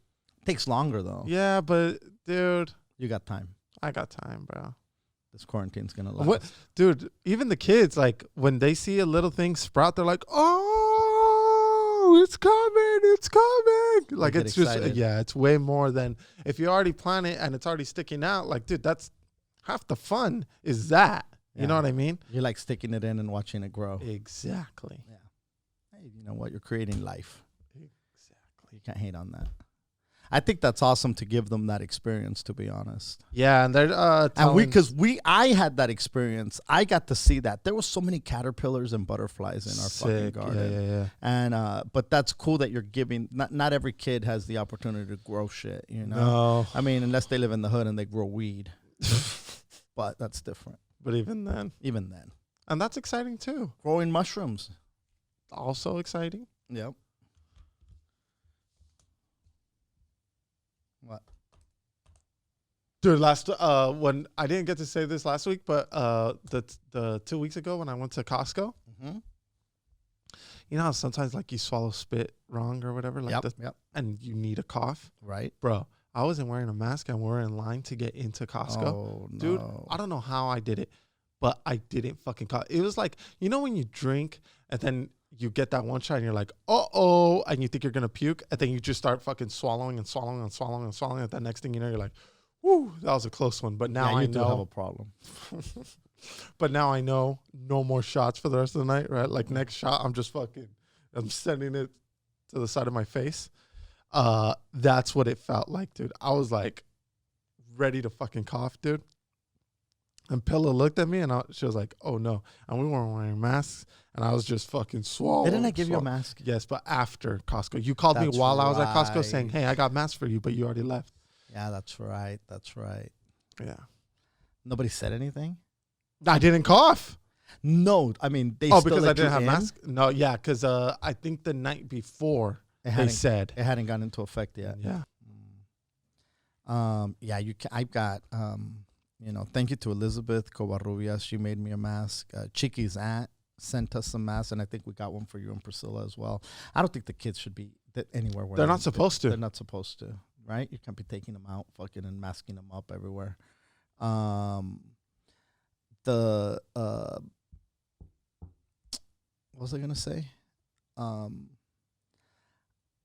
Takes longer though. Yeah, but dude, You got time. I got time, bro. This quarantine's going to last. What, dude? Even the kids, like when they see a little thing sprout, they're like, "Oh, it's coming! It's coming!" Like it's excited. just, it's way more than if you already plant it and it's already sticking out. Like, dude, that's half the fun. Is that you know what I mean? You like sticking it in and watching it grow. Exactly. Yeah. Hey, you know what? You're creating life. Exactly. You can't hate on that. I think that's awesome to give them that experience, to be honest. Yeah, and they're I had that experience. I got to see that. There was so many caterpillars and butterflies in our fucking garden. Yeah. And but that's cool that you're giving. Not every kid has the opportunity to grow shit. You know. No. I mean, unless they live in the hood and they grow weed. But that's different. But even then, and that's exciting too. Growing mushrooms, Also exciting. yep. What? Dude, when I didn't get to say this last week, but the 2 weeks ago when I went to Costco, you know how sometimes like you swallow spit wrong or whatever, like Yep. and you need a cough, Right. bro. I wasn't wearing a mask and we're in line to get into Costco. Oh, no. Dude, I don't know how I did it, but I didn't fucking cough. It was like, you know when you drink and then you get that one shot and you're like, uh-oh, and you think you're going to puke, and then you just start fucking swallowing. And that next thing you know, you're like, whoo, that was a close one. But now I do have a problem. But now I know no more shots for the rest of the night, right? Like next shot, I'm sending it to the side of my face. That's what it felt like, dude. I was like ready to fucking cough, dude. And Pilla looked at me, and she was like, "Oh no!" And we weren't wearing masks, and I was just fucking swallowed. Didn't I give you a mask? Yes, but after Costco, you called me while I was at Costco, saying, "Hey, I got masks for you," but you already left. Yeah, that's right. That's right. Yeah. Nobody said anything? I didn't cough. No, I mean they. Oh, still because let I didn't you have in? mask. No, yeah, because I think the night before they said it hadn't gone into effect yet. Yeah. Yeah, you can, I've got thank you to Elizabeth Covarrubias. She made me a mask. Chiki's aunt sent us some masks, and I think we got one for you and Priscilla as well. I don't think the kids should be anywhere where they're not supposed to. They're not supposed to, right? You can't be taking them out fucking and masking them up everywhere. What was I gonna say?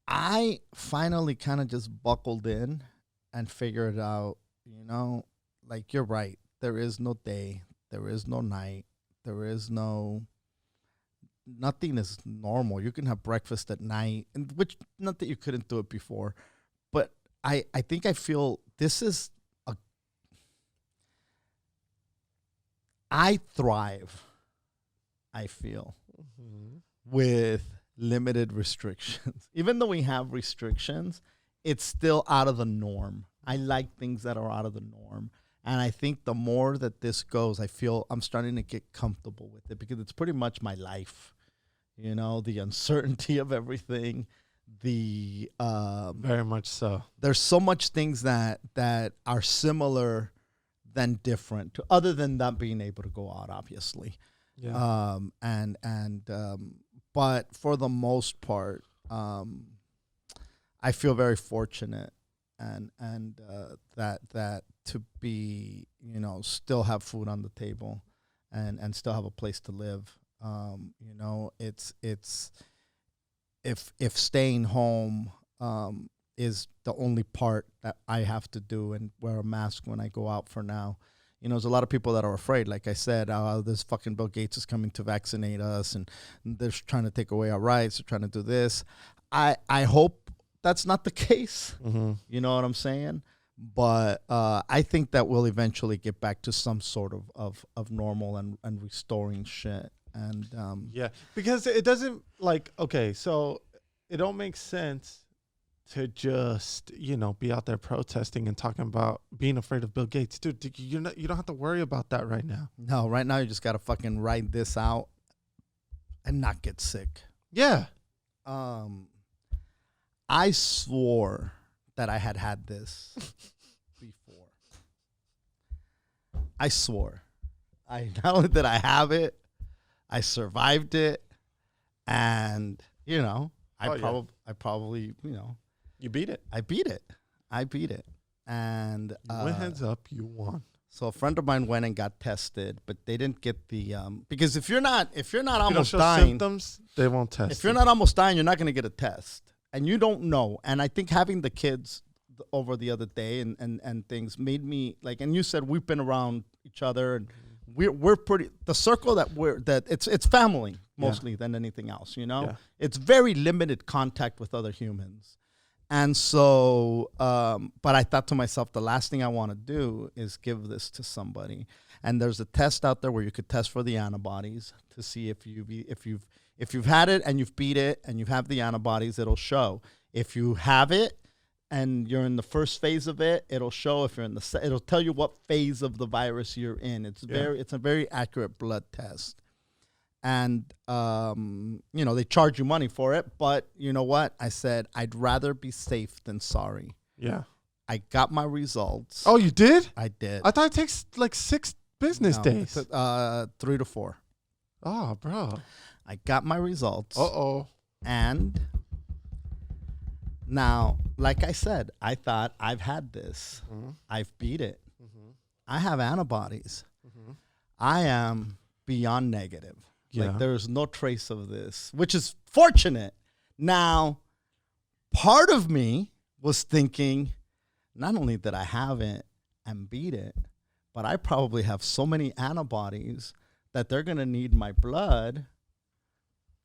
I finally kind of just buckled in and figured out, like you're right. There is no day. There is no night. There is nothing is normal. You can have breakfast at night, and which not that you couldn't do it before, but I think I feel this is I thrive. I feel with limited restrictions. Even though we have restrictions, it's still out of the norm. I like things that are out of the norm. And I think the more that this goes, I feel I'm starting to get comfortable with it because it's pretty much my life. The uncertainty of everything, very much so. There's so much things that are similar than different, other than not being able to go out, obviously. Yeah. But for the most part, I feel very fortunate and that to be, still have food on the table and still have a place to live. It's if staying home is the only part that I have to do and wear a mask when I go out for now. There's a lot of people that are afraid. Like I said, this fucking Bill Gates is coming to vaccinate us, and they're trying to take away our rights. They're trying to do this. I hope that's not the case. Mm-hmm. You know what I'm saying? But I think that we'll eventually get back to some sort of normal and restoring shit. And yeah, because it doesn't so it don't make sense to just, be out there protesting and talking about being afraid of Bill Gates. Dude, you don't have to worry about that right now. No, right now you just got to fucking ride this out and not get sick. Yeah. I swore that I had this before. I swore. Not only did I have it, I survived it, and, I probably, You beat it. I beat it. And you went heads up, you won. So a friend of mine went and got tested, but they didn't get the because if you're not almost dying, symptoms, they won't test. If you're not almost dying, you're not going to get a test, and you don't know. And I think having the kids over the other day and things made me like. And you said we've been around each other, and we're pretty the circle that it's family mostly than anything else. It's very limited contact with other humans. And so, but I thought to myself, the last thing I want to do is give this to somebody. And there's a test out there where you could test for the antibodies to see if you've had it and you've beat it and you have the antibodies, it'll show. If you have it and you're in the first phase of it, it'll show. If you're in it'll tell you what phase of the virus you're in. It's a very accurate blood test. And, they charge you money for it. But you know what? I said, I'd rather be safe than sorry. Yeah. I got my results. Oh, you did? I did. I thought it takes like 6 business days. 3 to 4. Oh, bro. I got my results. Uh-oh. And now, like I said, I thought I've had this. Mm-hmm. I've beat it. Mm-hmm. I have antibodies. Mm-hmm. I am beyond negative. Yeah. Like there's no trace of this, which is fortunate. Now, part of me was thinking, not only did I have it and beat it, but I probably have so many antibodies that they're going to need my blood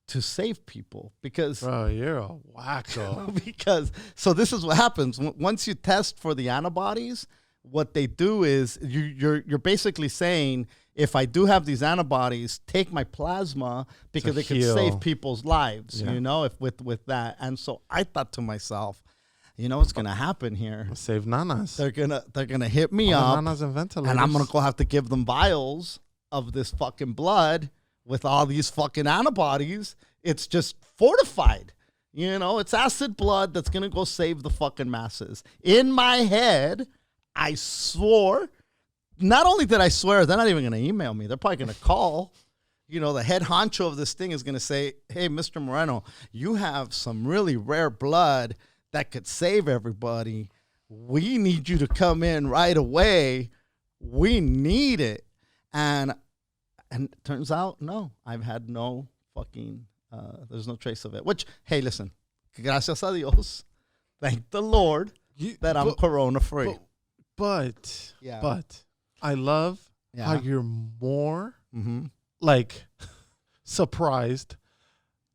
to save people because... Bro, you're a wacko. So this is what happens. Once you test for the antibodies, what they do is you're basically saying, if I do have these antibodies, take my plasma because it could save people's lives, you know, if with that. And so I thought to myself, you know what's gonna happen here? Save nanas. They're gonna hit me up, nanas and ventilators, and I'm gonna go have to give them vials of this fucking blood with all these fucking antibodies. It's just fortified. You know, it's acid blood that's gonna go save the fucking masses. In my head, I swore. Not only did I swear, they're not even going to email me. They're probably going to call. You know, the head honcho of this thing is going to say, hey, Mr. Moreno, you have some really rare blood that could save everybody. We need you to come in right away. We need it. And it turns out, no, I've had no fucking, there's no trace of it. Which, hey, listen, gracias a Dios, thank the Lord that I'm corona free. But I love how you're more like surprised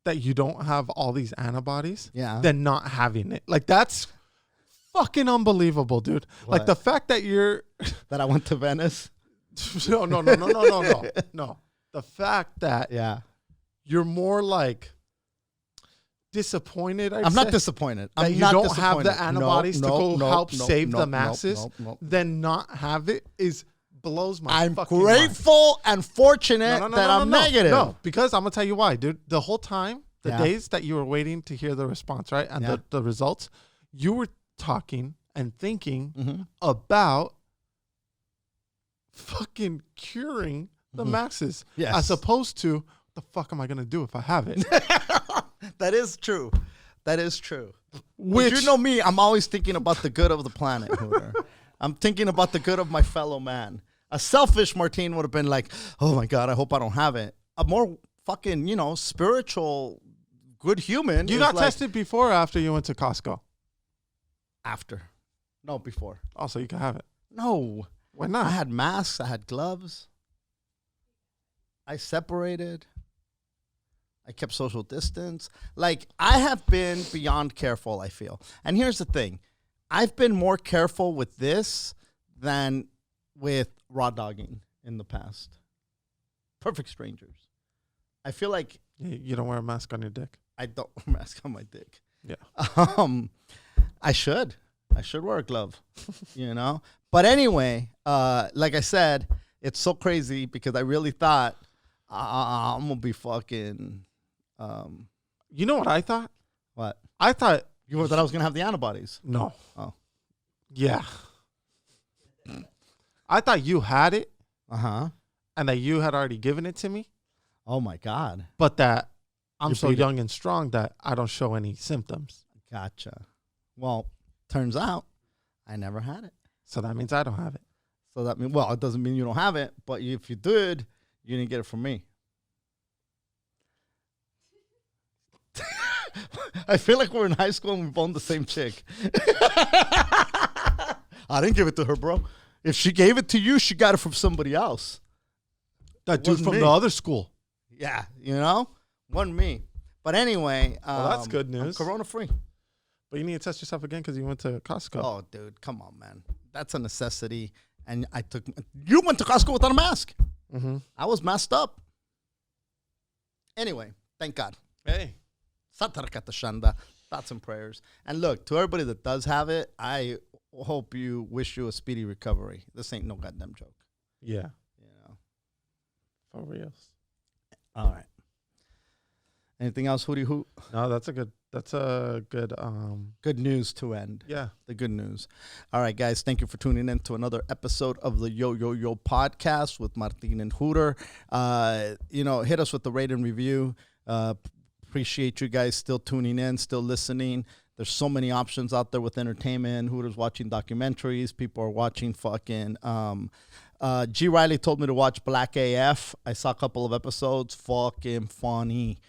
that you don't have all these antibodies than not having it. Like, that's fucking unbelievable, dude. What? Like the fact that that I went to Venice. No. The fact that you're more like disappointed. I'm not disappointed. That you don't have the antibodies to go help save the masses. Then not have it blows my. I'm grateful and fortunate that I'm negative. No, because I'm gonna tell you why, dude. The whole time, the days that you were waiting to hear the response, right, and the results, you were talking and thinking about fucking curing the masses, as opposed to the fuck am I gonna do if I have it? That is true. But you know me, I'm always thinking about the good of the planet, Hooter. I'm thinking about the good of my fellow man. A selfish Martin would have been like, oh my God, I hope I don't have it. A more fucking, you know, spiritual, good human. You got tested before or after you went to Costco? After. No, before. Oh, so you can have it. No. Why not? I had masks. I had gloves. I separated. I kept social distance. Like, I have been beyond careful, I feel. And here's the thing. I've been more careful with this than with raw dogging in the past. Perfect strangers. I feel like... You don't wear a mask on your dick? I don't wear a mask on my dick. Yeah. I should wear a glove, you know? But anyway, like I said, it's so crazy because I really thought I'm going to be fucking... you know what I thought? What? I thought... You thought I was going to have the antibodies? No. Oh. Yeah. I thought you had it. Uh-huh. And that you had already given it to me. Oh, my God. But that I'm so young and strong that I don't show any symptoms. Gotcha. Well, turns out I never had it. So that means I don't have it. So that means, well, it doesn't mean you don't have it, but if you did, you didn't get it from me. I feel like we're in high school and we boned the same chick. I didn't give it to her, bro. If she gave it to you, she got it from somebody else. That dude from the other school. Yeah, you know? Wasn't me. But anyway. Well, that's good news. I'm corona free. But you need to test yourself again because you went to Costco. Oh, dude, come on, man. That's a necessity. And you went to Costco without a mask. Mm-hmm. I was masked up. Anyway, thank God. Hey. Thoughts and prayers. And look, to everybody that does have it, I hope you wish you a speedy recovery. This ain't no goddamn joke. Yeah. You know. For reals. All right. Anything else, Hootie Hoot? No, that's a good good news to end. Yeah. The good news. All right, guys, thank you for tuning in to another episode of the Yo Yo Yo podcast with Martin and Hooter. Hit us with the rate and review. Appreciate you guys still tuning in, still listening. There's so many options out there with entertainment. Hooter's watching documentaries. People are watching fucking... G. Riley told me to watch Black AF. I saw a couple of episodes. Fucking funny.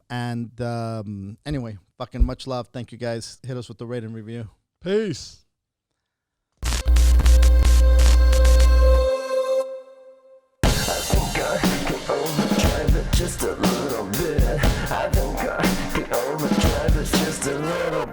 Anyway, fucking much love. Thank you, guys. Hit us with the rate and review. Peace. Just a little bit. I think I can overdrive it just a little bit.